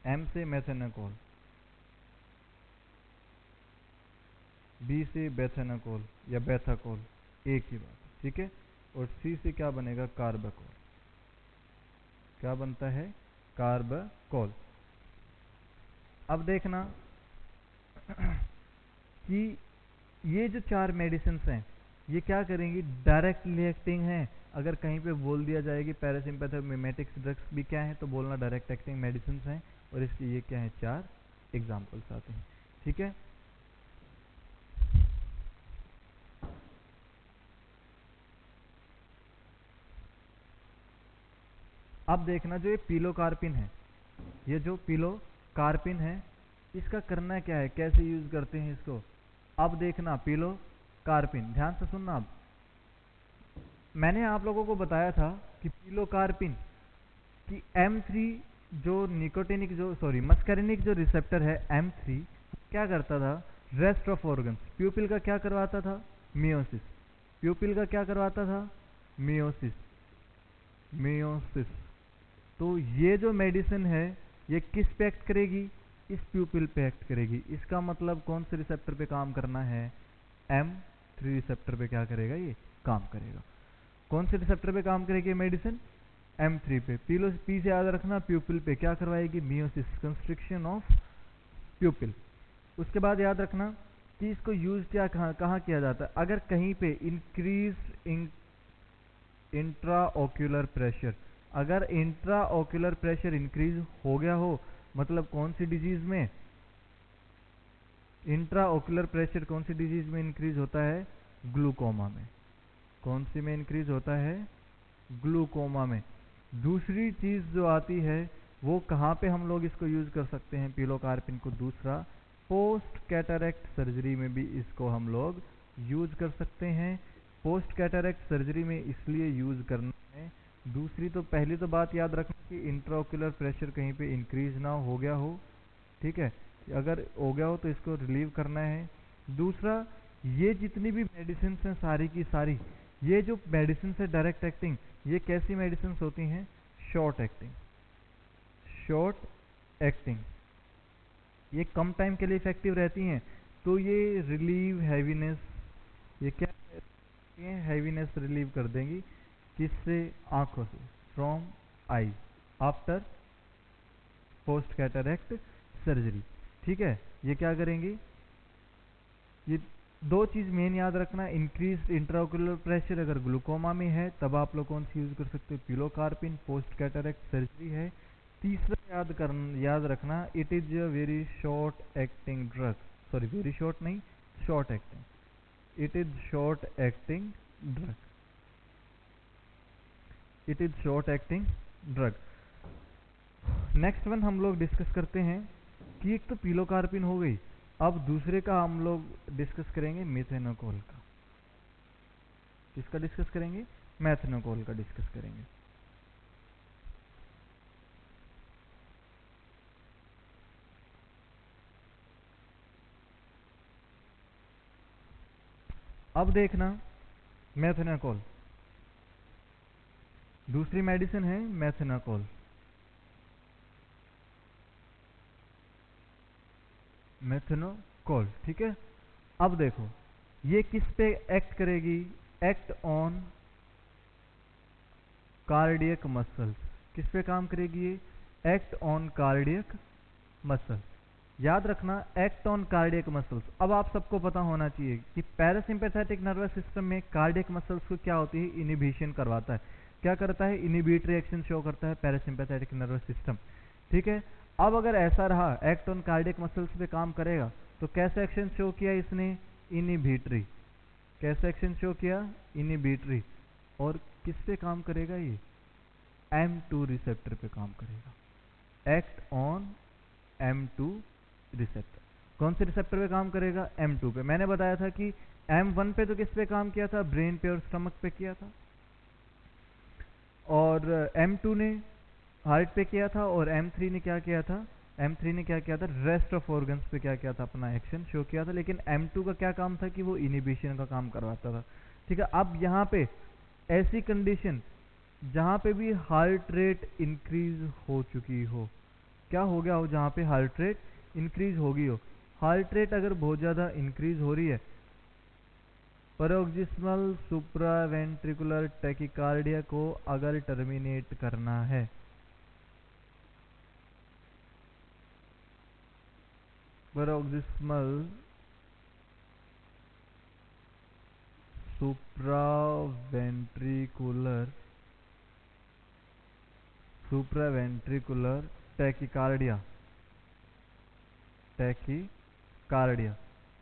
एम से मेथेनाकोल, बी से बेथेनाकोल या बेथाकोल, एक ही बात। ठीक है, और सी से क्या बनेगा? कार्बाकोल। क्या बनता है? कार्बाकोल। अब देखना कि ये जो चार मेडिसिन हैं ये क्या करेंगी? डायरेक्टली एक्टिंग है। अगर कहीं पे बोल दिया जाए कि पैरासिम्पैथोमिमेटिक्स ड्रग्स भी क्या है, तो बोलना डायरेक्ट एक्टिंग मेडिसिन हैं, और इसके ये क्या है? चार एग्जाम्पल्स आते हैं। ठीक है, अब देखना जो ये पिलोकार्पिन है, ये जो पिलोकार्पिन है इसका करना क्या है, कैसे यूज करते हैं इसको? अब देखना पिलोकार्पिन, ध्यान से सुनना। अब मैंने आप लोगों को बताया था कि पिलोकार्पिन की M3 जो निकोटिनिक जो मस्करिनिक जो रिसेप्टर है M3 क्या करता था? रेस्ट ऑफ ऑर्गन्स, प्यूपिल का क्या करवाता था? मियोसिस। प्यूपिल का क्या करवाता था? Meiosis, meiosis. तो ये जो मेडिसिन है ये किस पे एक्ट करेगी? इस प्यूपिल पे एक्ट करेगी। इसका मतलब कौन से रिसेप्टर पे काम करना है? M3 रिसेप्टर पे क्या करेगा? ये काम करेगा। कौन से रिसेप्टर पे काम करेगी मेडिसिन? M3 पे। पी से याद रखना, प्यूपिल पे क्या करवाएगी? Meiosis, constriction of प्यूपिल। उसके बाद याद रखना कि इसको यूज क्या कहाँ किया जाता है? अगर कहीं पे इंक्रीज इंट्राओक्यूलर प्रेशर, अगर इंट्राओक्यूलर प्रेशर इंक्रीज हो गया हो, मतलब कौन सी डिजीज में? इंट्राओक्यूलर प्रेशर कौन सी डिजीज में इंक्रीज होता है? ग्लूकोमा में। कौन सी में इंक्रीज होता है? ग्लूकोमा में। दूसरी चीज जो आती है वो कहाँ पे हम लोग इसको यूज कर सकते हैं पिलोकार्पिन को? दूसरा, पोस्ट कैटरेक्ट सर्जरी में भी इसको हम लोग यूज कर सकते हैं। पोस्ट कैटरेक्ट सर्जरी में इसलिए यूज करना है, दूसरी तो पहली तो बात याद रखना कि इंट्राओक्यूलर प्रेशर कहीं पे इंक्रीज ना हो गया हो। ठीक है, अगर हो गया हो तो इसको रिलीव करना है। दूसरा, ये जितनी भी मेडिसिन हैं सारी की सारी, ये जो मेडिसिन है डायरेक्ट एक्टिंग, ये कैसी मेडिसिन होती हैं? Short acting, short acting. ये कम टाइम के लिए इफेक्टिव रहती हैं, तो ये रिलीव हैवीनेस, ये क्या करती हैं? हैवीनेस रिलीव कर देंगी। किससे? आंखों से, from I, after post cataract surgery. ठीक है, ये क्या करेंगी? ये दो चीज मेन याद रखना, इंक्रीज इंट्राओक्यूलर प्रेशर अगर ग्लूकोमा में है तब आप लोग कौन सी यूज कर सकते हो? पिलोकार्पिन। पोस्ट कैटरेक्ट सर्जरी है। तीसरा याद रखना, it is a very short acting drug, sorry very short नहीं, short acting, it is short acting drug, it is short acting drug. Next one हम लोग डिस्कस करते हैं कि एक तो पिलोकार्पिन हो गई, अब दूसरे का हम लोग डिस्कस करेंगे मेथेनोकोल का। किसका डिस्कस करेंगे? मेथेनोकोल का डिस्कस करेंगे। अब देखना, मेथेनोकोल दूसरी मेडिसिन है मेथेनोकोल। मेथेनोकोल, ठीक है। अब देखो ये किस पे एक्ट करेगी? Act on cardiac muscles. किस पे काम करेगी ये? Act on cardiac muscle. याद रखना, एक्ट ऑन कार्डियक मसल्स। अब आप सबको पता होना चाहिए कि पैरासिम्पैथेटिक नर्वस सिस्टम में कार्डियक मसल्स को क्या होती है? इनिबिशन करवाता है। क्या करता है? इनिबिटरी एक्शन शो करता है पैरासिम्पैथेटिक नर्वस सिस्टम, ठीक है। अब अगर ऐसा रहा, एक्ट ऑन कार्डियक मसल्स पे काम करेगा, तो कैसे एक्शन शो किया इसने? इनिबिटरी। कैसे एक्शन शो किया? इनिबिटरी। और किस पे काम करेगा ये? M2 रिसेप्टर पे काम करेगा। Act on M2 receptor. कौन से रिसेप्टर पे काम करेगा? M2 पे। मैंने बताया था कि M1 पे तो किस पे काम किया था? ब्रेन पे और स्टमक पे किया था, और M2 ने हार्ट पे किया था, और M3 ने क्या किया था? M3 ने क्या किया था? रेस्ट ऑफ ऑर्गन्स पे क्या किया था? अपना एक्शन शो किया था। लेकिन M2 का क्या काम था? कि वो इनिबिशन का काम करवाता था, ठीक है। अब यहाँ पे ऐसी कंडीशन जहाँ पे भी हार्ट रेट इंक्रीज हो चुकी हो, क्या हो गया हो? जहाँ पे हार्ट रेट इंक्रीज होगी हो, हार्ट रेट अगर बहुत ज़्यादा इंक्रीज हो रही है, पैरोक्सिस्मल सुप्रावेंट्रिकुलर टैकिकार्डिया को अगर टर्मिनेट करना है, पैरोक्सिस्मल सुप्रावेंट्रिकुलर टैकिकार्डिया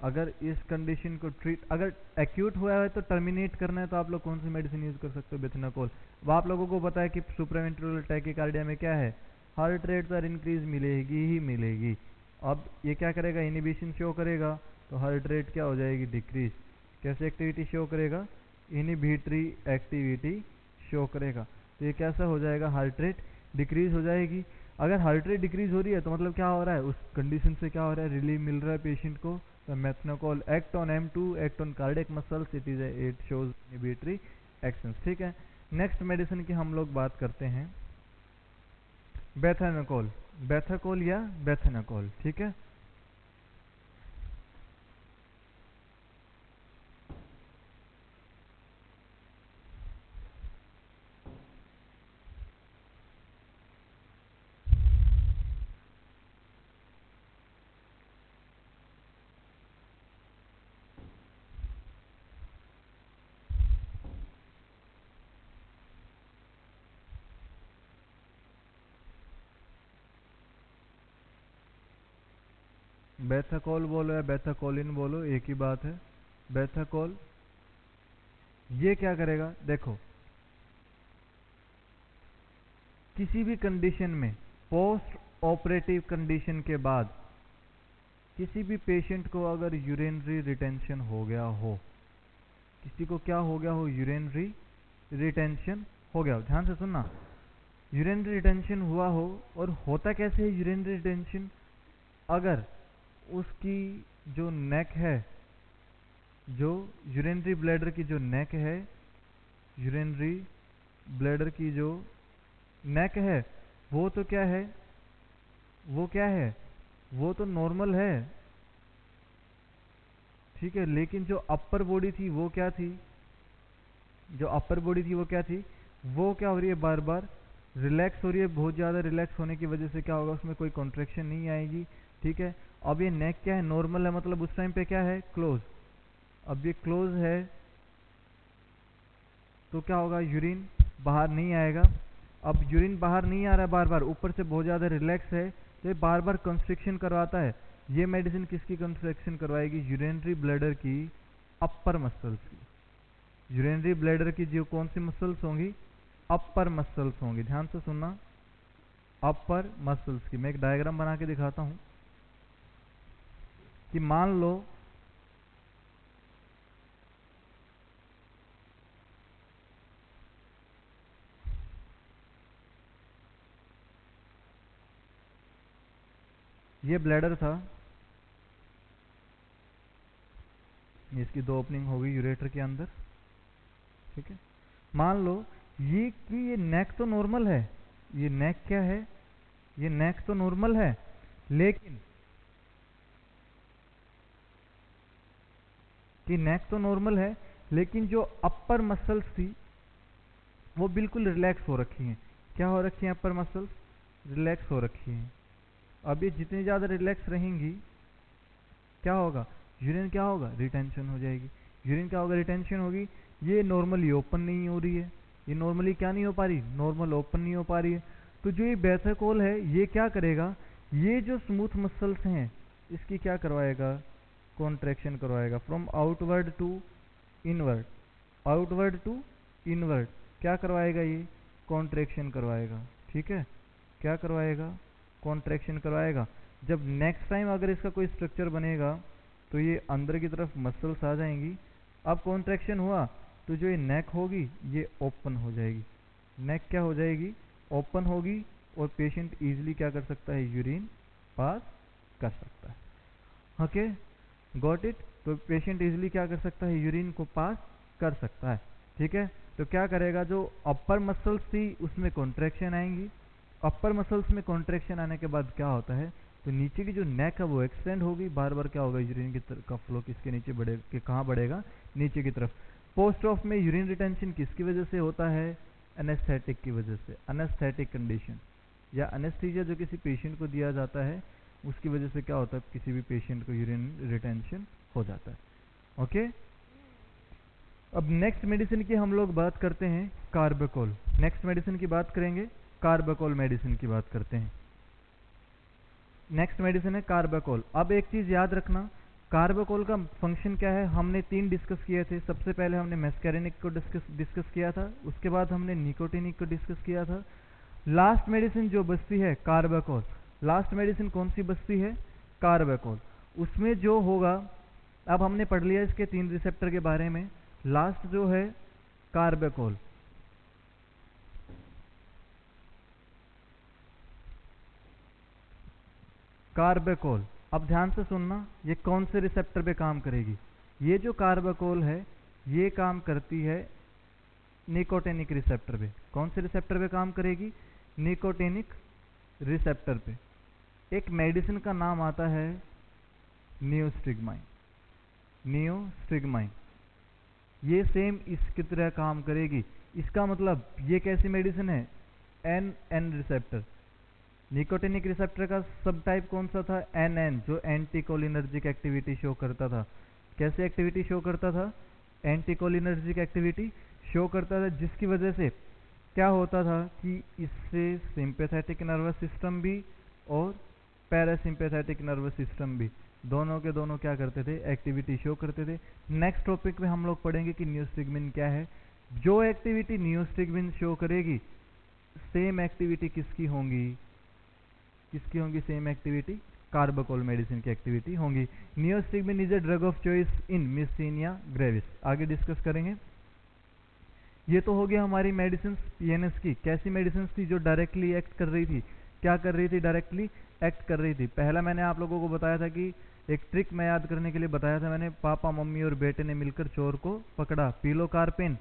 अगर इस कंडीशन को ट्रीट, अगर एक्यूट हुआ है तो टर्मिनेट करना है, तो आप लोग कौन सी मेडिसिन यूज कर सकते हो? बेथनाकोल। अब आप लोगों को पता है कि सुप्रावेंट्रिकुलर टैकिकार्डिया में क्या है? हार्ट रेट पर इंक्रीज मिलेगी ही मिलेगी। अब ये क्या करेगा? इनिबिशन शो करेगा, तो हार्ट रेट क्या हो जाएगी? डिक्रीज। कैसे एक्टिविटी शो करेगा? इनिबिटरी एक्टिविटी शो करेगा। तो ये कैसा हो जाएगा? हार्ट रेट डिक्रीज हो जाएगी। अगर हार्ट रेट डिक्रीज हो रही है तो मतलब क्या हो रहा है? उस कंडीशन से क्या हो रहा है? रिलीफ मिल रहा है पेशेंट को। तो मेथनोकोल act on M2, act on cardiac muscles, it shows inhibitory actions, ठीक है। नेक्स्ट मेडिसिन की हम लोग बात करते हैं बेथानोकोल। बेथाकोल या बेथानोकोल, ठीक है। बेथाकोल बोलो या बेथाकोलिन बोलो, एक ही बात है। बेथाकोल ये क्या करेगा? देखो, किसी भी कंडीशन में, पोस्ट ऑपरेटिव कंडीशन के बाद, किसी भी पेशेंट को अगर यूरिनरी रिटेंशन हो गया हो, किसी को क्या हो गया हो? यूरिनरी रिटेंशन हो गया हो। ध्यान से सुनना, यूरिनरी रिटेंशन हुआ हो, और होता कैसे है यूरिनरी रिटेंशन? अगर उसकी जो नेक है, जो यूरिनरी ब्लैडर की जो नेक है, यूरिनरी ब्लैडर की जो नेक है, वो तो क्या है? वो क्या है? वो तो नॉर्मल है, ठीक है। लेकिन जो अपर बॉडी थी वो क्या थी? जो अपर बॉडी थी वो क्या थी? वो क्या हो रही है? बार बार रिलैक्स हो रही है। बहुत ज़्यादा रिलैक्स होने की वजह से क्या होगा? उसमें कोई कॉन्ट्रैक्शन नहीं आएगी, ठीक है। अब ये नेक क्या है? नॉर्मल है, मतलब उस टाइम पे क्या है? क्लोज। अब ये क्लोज है तो क्या होगा? यूरिन बाहर नहीं आएगा। अब यूरिन बाहर नहीं आ रहा है बार बार, यूपर से बहुत ज़्यादा रिलैक्स है, तो ये बार बार कंस्ट्रिक्शन करवाता है। ये मेडिसिन किसकी कंस्ट्रक्शन करवाएगी? यूरिनरी ब्लैडर की अपर मसल्स की। यूरिनरी ब्लैडर की जो कौन सी मसल्स होंगी? अपर मसल्स होंगी। ध्यान से सुनना, अपर मसल्स की मैं एक डायग्राम बना के दिखाता हूं कि मान लो ये ब्लैडर था, इसकी दो ओपनिंग होगी यूरेटर के अंदर, ठीक है। मान लो ये नेक तो नॉर्मल है, ये नेक क्या है, ये नेक तो नॉर्मल है, लेकिन कि नेक तो नॉर्मल है लेकिन जो अपर मसल्स थी वो बिल्कुल रिलैक्स हो रखी हैं। क्या हो रखी हैं? अपर मसल्स रिलैक्स हो रखी हैं। अब ये जितनी ज़्यादा रिलैक्स रहेंगी क्या होगा? यूरिन क्या होगा? रिटेंशन हो जाएगी। यूरिन क्या होगा? रिटेंशन होगी। ये नॉर्मली ओपन नहीं हो रही है, ये नॉर्मली क्या नहीं हो पा रही? नॉर्मल ओपन नहीं हो पा रही है। तो जो ये वेंट्रिकल है ये क्या करेगा? ये जो स्मूथ मसल्स हैं इसकी क्या करवाएगा? कॉन्ट्रैक्शन करवाएगा, from outward to inward, outward to inward. क्या करवाएगा? ये कॉन्ट्रैक्शन करवाएगा, ठीक है। क्या करवाएगा? कॉन्ट्रैक्शन करवाएगा। जब नेक्स्ट टाइम अगर इसका कोई स्ट्रक्चर बनेगा तो ये अंदर की तरफ मसल्स आ जाएंगी। अब कॉन्ट्रैक्शन हुआ तो जो ये नेक होगी ये ओपन हो जाएगी। नेक क्या हो जाएगी? ओपन होगी और पेशेंट इजीली क्या कर सकता है? यूरिन पास कर सकता है। Okay, got it. तो पेशेंट इजीली क्या कर सकता है? यूरिन को पास कर सकता है, ठीक है। तो क्या करेगा? जो अपर मसल्स थी उसमें कॉन्ट्रैक्शन आएंगी। अपर मसल्स में कॉन्ट्रैक्शन आने के बाद क्या होता है? तो नीचे की जो नेक है वो एक्सटेंड होगी, बार बार क्या होगा? यूरिन की का फ्लो किसके नीचे बढ़े, कि कहाँ बढ़ेगा? नीचे की तरफ। पोस्ट ऑफ में यूरिन रिटेंशन किसकी वजह से होता है? एनेस्थेटिक की वजह से। एनेस्थेटिक कंडीशन या एनेस्थीसिया जो किसी पेशेंट को दिया जाता है उसकी वजह से क्या होता है? किसी भी पेशेंट को यूरिन रिटेंशन हो जाता है। ओके, अब नेक्स्ट मेडिसिन की हम लोग बात करते हैं, कार्बेकोल। नेक्स्ट मेडिसिन की बात करेंगे, कार्बेकोल मेडिसिन की बात करते हैं। नेक्स्ट मेडिसिन है कार्बेकोल। अब एक चीज याद रखना, कार्बेकोल का फंक्शन क्या है? हमने 3 डिस्कस किए थे। सबसे पहले हमने मेस्कैरिनिक को डिस्कस किया था, उसके बाद हमने निकोटिनिक को डिस्कस किया था। लास्ट मेडिसिन जो बचती है कार्बेकोल। लास्ट मेडिसिन कौन सी बचती है? कार्बेकोल। उसमें जो होगा, अब हमने पढ़ लिया इसके 3 रिसेप्टर के बारे में। लास्ट जो है कार्बेकोल, कार्बेकोल। अब ध्यान से सुनना, ये कौन से रिसेप्टर पे काम करेगी? ये जो कार्बेकोल है ये काम करती है निकोटिनिक रिसेप्टर पे। कौन से रिसेप्टर पे काम करेगी? निकोटिनिक रिसेप्टर पे। एक मेडिसिन का नाम आता है नियोस्टिग्माइन। नियोस्टिग्माइन ये सेम इसकी तरह काम करेगी। इसका मतलब ये कैसी मेडिसिन है? N N receptor. Nicotinic receptor का सब टाइप कौन सा था? एन एन, जो एंटीकोलिनर्जिक एक्टिविटी शो करता था। कैसे एक्टिविटी शो करता था? एंटीकोलिनर्जिक एक्टिविटी शो करता था, जिसकी वजह से क्या होता था कि इससे सिंपैथेटिक नर्वस सिस्टम भी और पैरासिम्पैथेटिक नर्वस सिस्टम भी दोनों के दोनों क्या करते थे? एक्टिविटी शो करते थे। नेक्स्ट टॉपिक में हम लोग पढ़ेंगे कि नियोस्टिग्मिन क्या है। जो एक्टिविटी नियोस्टिग्मिन शो करेगी, सेम एक्टिविटी किसकी होंगी? किसकी होंगी सेम एक्टिविटी? कार्बेकोल मेडिसिन की एक्टिविटी होंगी। Neostigmine is a drug of choice in myasthenia gravis. आगे डिस्कस करेंगे। ये तो हो गया हमारी मेडिसिन पीएनएस की। कैसी मेडिसिन थी? जो डायरेक्टली एक्ट कर रही थी। क्या कर रही थी? डायरेक्टली एक्ट कर रही थी। पहला मैंने आप लोगों को बताया था कि एक ट्रिक मैं याद करने के लिए बताया था मैंने, पापा मम्मी और बेटे ने मिलकर चोर को पकड़ा। पिलोकार्पिन,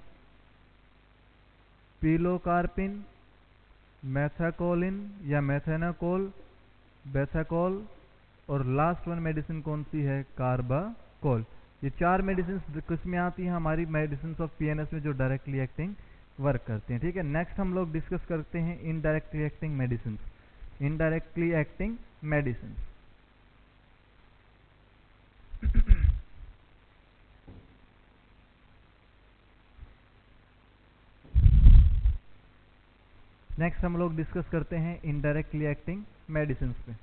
पिलोकार्पिन, मैथाकोलिन या मैथेनाकोल, बेथाकोल, और लास्ट वन मेडिसिन कौन सी है? कार्बाकोल। ये 4 मेडिसिन किसमें आती हैं? हमारी मेडिसिन ऑफ पीएनएस में, जो डायरेक्टली एक्टिंग वर्क करते हैं, ठीक है। नेक्स्ट हम लोग डिस्कस करते हैं indirectly acting medicine. Indirectly acting medicine. Next हम लोग डिस्कस करते हैं इनडायरेक्टली एक्टिंग मेडिसिन पे।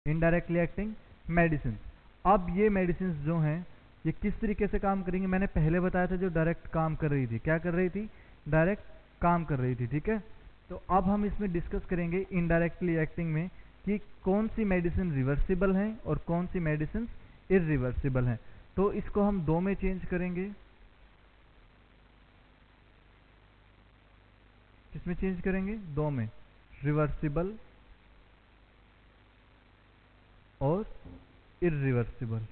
Indirectly acting medicine. अब ये मेडिसिन जो हैं ये किस तरीके से काम करेंगे, मैंने पहले बताया था, जो डायरेक्ट काम कर रही थी, क्या कर रही थी, डायरेक्ट काम कर रही थी, ठीक है। तो अब हम इसमें डिस्कस करेंगे इनडायरेक्टली एक्टिंग में कि कौन सी मेडिसिन रिवर्सिबल हैं और कौन सी मेडिसिन इरिवर्सिबल हैं। तो इसको हम दो में चेंज करेंगे, किसमें चेंज करेंगे, दो में, रिवर्सिबल और इरिवर्सिबल।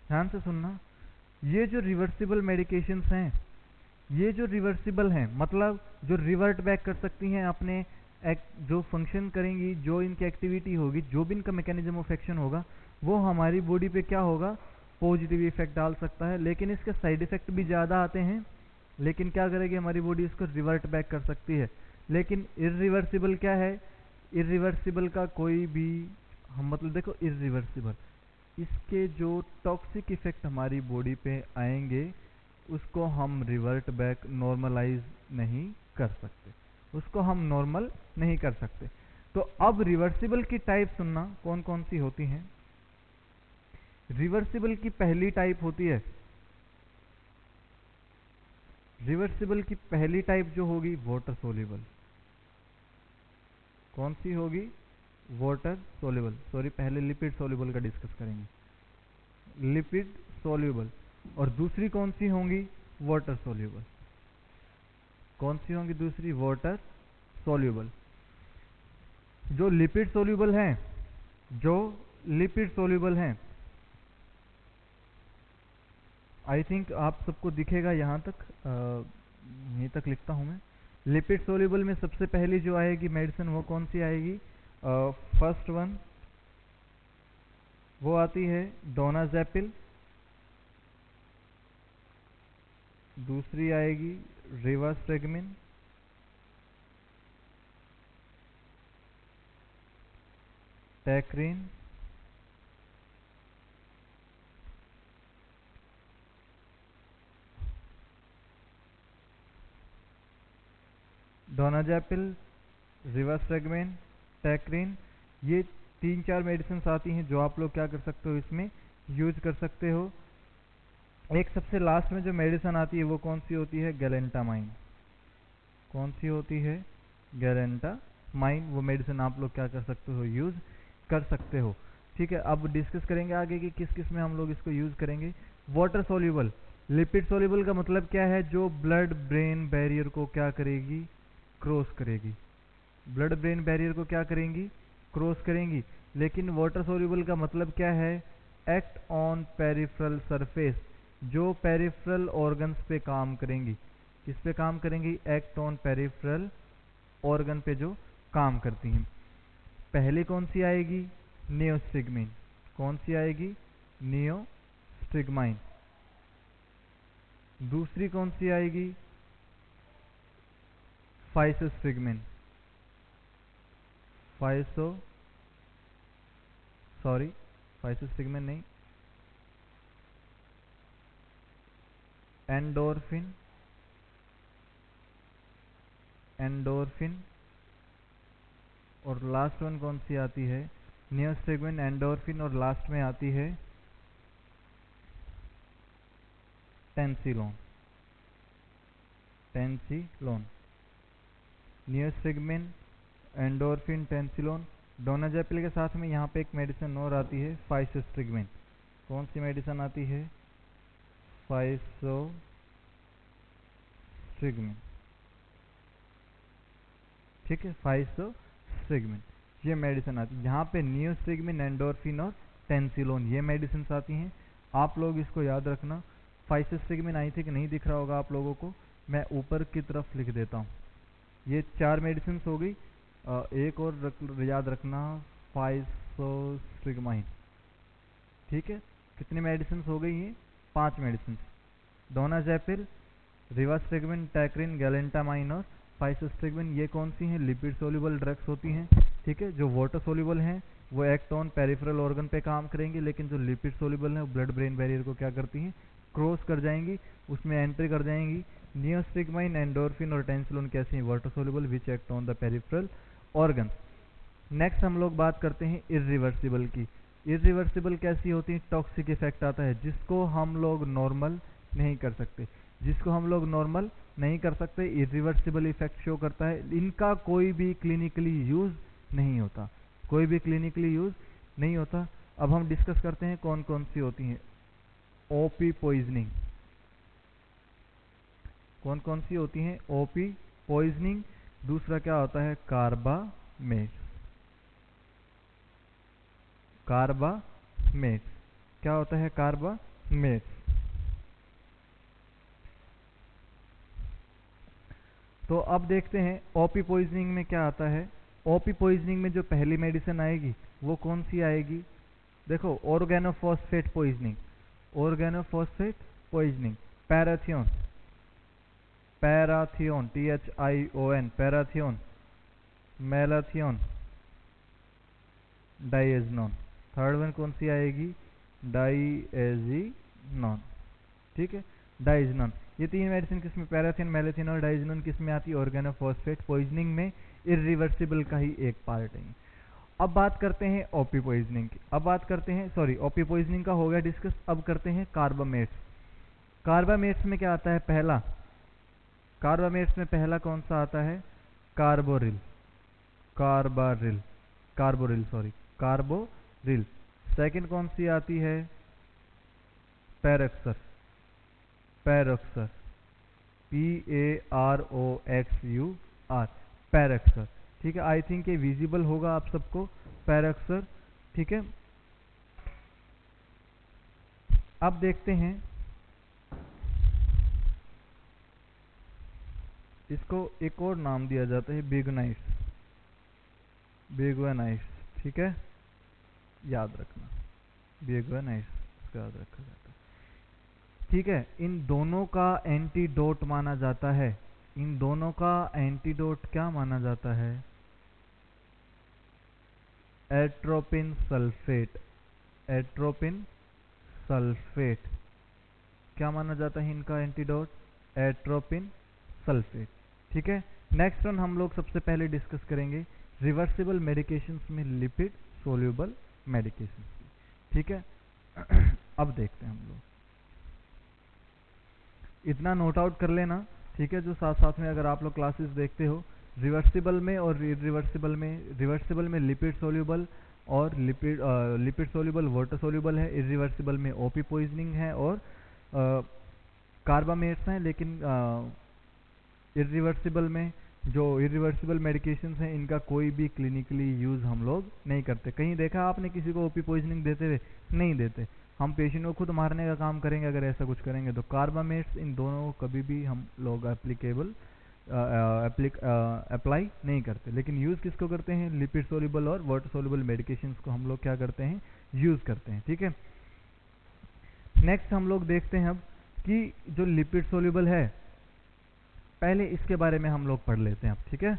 ध्यान से सुनना, ये जो रिवर्सिबल मेडिकेशंस हैं, ये जो रिवर्सिबल हैं मतलब जो रिवर्ट बैक कर सकती हैं अपने जो फंक्शन करेंगी, जो इनकी एक्टिविटी होगी, जो भी इनका मैकेनिज्म ऑफ एक्शन होगा, वो हमारी बॉडी पे क्या होगा, पॉजिटिव इफेक्ट डाल सकता है। लेकिन इसके साइड इफेक्ट भी ज़्यादा आते हैं, लेकिन क्या करेगी हमारी बॉडी, इसको रिवर्ट बैक कर सकती है। लेकिन इरिवर्सिबल क्या है, इरिवर्सिबल का कोई भी हम मतलब देखो, इरिवर्सिबल इसके जो टॉक्सिक इफेक्ट हमारी बॉडी पे आएंगे उसको हम रिवर्ट बैक नॉर्मलाइज नहीं कर सकते, उसको हम नॉर्मल नहीं कर सकते। तो अब रिवर्सिबल की टाइप सुनना कौन कौन सी होती हैं। रिवर्सिबल की पहली टाइप होती है, रिवर्सिबल की पहली टाइप जो होगी वाटर सोल्यूबल। कौन सी होगी, वाटर सोल्यूबल, सॉरी पहले लिपिड सोल्यूबल का डिस्कस करेंगे, लिपिड सोल्यूबल। और दूसरी कौन सी होंगी, वाटर सोल्यूबल। कौन सी होंगी दूसरी, वाटर सोल्यूबल। जो लिपिड सोल्यूबल हैं, जो लिपिड सोल्यूबल हैं, आई थिंक आप सबको दिखेगा यहाँ तक, यहीं तक लिखता हूँ मैं। लिपिड सोल्यूबल में सबसे पहली जो आएगी मेडिसिन वो कौन सी आएगी, फर्स्ट वन वो आती है डोनाजेपिल, दूसरी आएगी रिवास्ट्रेगमिन, टैक्रीन, डोनाजेपिल, रिवास्ट्रेगमिन, टैक्रीन, ये 3-4 मेडिसिन आती हैं जो आप लोग क्या कर सकते हो, इसमें यूज कर सकते हो। एक सबसे लास्ट में जो मेडिसिन आती है वो कौन सी होती है, गैलेंटामाइन। कौन सी होती है, गैलेंटामाइन। वो मेडिसिन आप लोग क्या कर सकते हो, यूज कर सकते हो, ठीक है। अब डिस्कस करेंगे आगे कि किस किस में हम लोग इसको यूज करेंगे। वाटर सोल्यूबल, लिपिड सोल्यूबल का मतलब क्या है, जो ब्लड ब्रेन बैरियर को क्या करेगी, क्रॉस करेगी, ब्लड ब्रेन बैरियर को क्या करेंगी, क्रॉस करेंगी। लेकिन वाटर सोल्यूबल का मतलब क्या है, एक्ट ऑन पेरिफेरल सरफेस, जो पेरिफेरल ऑर्गन्स पे काम करेंगी। किस पे काम करेंगी, एक्ट ऑन पेरिफेरल ऑर्गन पे जो काम करती हैं। पहले कौन सी आएगी, नियोस्टिग्मीन। कौन सी आएगी, नियोस्टिग्माइन। दूसरी कौन सी आएगी, फाइसोस्टिग्मिन, फाइसोस्टिग्मिन नहीं, एंडोर्फिन, और लास्ट वन कौन सी आती है, नियोस्टिग्मिन, एंडोर्फिन, और लास्ट में आती है टेंसिलोन। नियोस्टिग्मिन, एंडोर्फिन, टेंसिलोन, डोनाजेपिल के साथ में यहाँ पे एक मेडिसिन और आती है, फाइसोस्टिग्मिन। कौन सी मेडिसिन आती है, फाइसोस्टिग्मिन, ठीक है, फाइसोस्टिग्मिन ये मेडिसिन आती है। यहाँ पे नियोस्टिग्मिन, एंडोर्फिन और टेंसिलोन ये मेडिसिन आती हैं। आप लोग इसको याद रखना। फाइसोस्टिग्मिन आई थिंक नहीं दिख रहा होगा आप लोगों को, मैं ऊपर की तरफ लिख देता हूँ। ये 4 मेडिसिन हो गई, एक और याद रखना, फाइसोस्टिग्माइन, ठीक है। कितनी मेडिसिन हो गई, ये 5 मेडिसिन, डोनाजेपिल, रिवास्ट्रेगमिन, टैक्रीन, गैलेंटामाइन और फाइसोस्टिग्मिन। ये कौन सी हैं, लिपिड सोल्यूबल ड्रग्स होती हैं, ठीक है। जो वाटर सोल्यूबल हैं वो एक्ट ऑन पेरिफेरल ऑर्गन पे काम करेंगी, लेकिन जो लिपिड सोल्यूबल हैं वो ब्लड ब्रेन बैरियर को क्या करती हैं, क्रॉस कर जाएंगी, उसमें एंट्री कर जाएंगी। नियोस्टिग्माइन, एंडोर्फिन और टेंसिलोन कैसे हैं? Water soluble, which act on the peripheral organs. Next हम लोग बात करते हैं इरिवर्सिबल की। इरिवर्सिबल कैसी होती है? टॉक्सिक इफेक्ट आता है जिसको हम लोग नॉर्मल नहीं कर सकते, जिसको हम लोग नॉर्मल नहीं कर सकते, इरिवर्सिबल इफेक्ट शो करता है। इनका कोई भी क्लिनिकली यूज नहीं होता, कोई भी क्लिनिकली यूज नहीं होता। अब हम डिस्कस करते हैं कौन कौन सी होती हैं। ओपी पॉइजनिंग, कौन कौन सी होती हैं? OP poisoning. दूसरा क्या होता है? कार्बामेट्स। कार्बामेट्स क्या होता है? कार्बामेट्स। तो अब देखते हैं ओपी पॉइजनिंग में क्या आता है। ओपी पॉइजनिंग में जो पहली मेडिसिन आएगी वो कौन सी आएगी? देखो, organophosphate poisoning, organophosphate poisoning, parathion, parathion, THION, parathion, malathion, diazinon. Third one कौन सी आएगी? डाइएजिनोन। ठीक है, डाइएजिनोन। ये तीन मेडिसिन किसमें? पैराथियोन, मैलाथियोन और डाइएजिनोन किसमें आती है? ऑर्गेनोफॉस्फेट पॉइजनिंग में। इरिवर्सिबल का ही एक पार्ट है। अब बात करते हैं ओपी पॉइजनिंग की। अब बात करते हैं, सॉरी, ओपी पॉइजनिंग का हो गया डिस्कस। अब करते हैं कार्बामेट्स। कार्बामेट्स में क्या आता है? पहला, कार्बामेट्स में पहला कौन सा आता है? कार्बोरिल, कार्बारिल, कार्बोरिल, सॉरी, कार्बोरिल। सेकंड कौन सी आती है? पैरोक्सर, पैरोक्सर, PAROXUR, पैरोक्सर। ठीक है, आई थिंक ये विजिबल होगा आप सबको, पैरोक्सर। ठीक है, अब देखते हैं इसको एक और नाम दिया जाता है, बिगनाइट्स, बिगनाइट्स। ठीक है, याद रखना, बिगनाइट्स याद रखा जाता है। ठीक है, इन दोनों का एंटीडोट माना जाता है, इन दोनों का एंटीडोट क्या माना जाता है? एट्रोपिन सल्फेट, एट्रोपिन सल्फेट क्या माना जाता है इनका एंटीडोट? Atropine sulphate. ठीक है, नेक्स्ट वन हम लोग सबसे पहले डिस्कस करेंगे रिवर्सिबल मेडिकेशंस में लिपिड सोल्यूबल मेडिकेशंस की। ठीक है, अब देखते हैं हम लोग, इतना नोट आउट कर लेना। ठीक है, जो साथ साथ में अगर आप लोग क्लासेस देखते हो, रिवर्सिबल में और रिवर्सिबल में, रिवर्सिबल में लिपिड सोल्यूबल और लिपिड सोल्यूबल वाटर सोल्यूबल है, इरिवर्सिबल में ओपी पॉइजनिंग है और कार्बामेट्स हैं। लेकिन इरिवर्सिबल में जो इरिवर्सिबल मेडिकेशंस हैं इनका कोई भी क्लिनिकली यूज़ हम लोग नहीं करते। कहीं देखा आपने किसी को ओपी पॉइजनिंग देते हुए? नहीं देते। हम पेशेंट को खुद मारने का काम करेंगे अगर ऐसा कुछ करेंगे तो। कार्बामेट्स इन दोनों को कभी भी हम लोग अप्लाई नहीं करते। लेकिन यूज़ किसको करते हैं? लिपिड सोल्यूबल और वाटर सोल्यूबल मेडिकेशंस को हम लोग क्या करते हैं? यूज़ करते हैं। ठीक है, नेक्स्ट हम लोग देखते हैं अब कि जो लिपिड सोल्यूबल है, पहले इसके बारे में हम लोग पढ़ लेते हैं अब। ठीक है,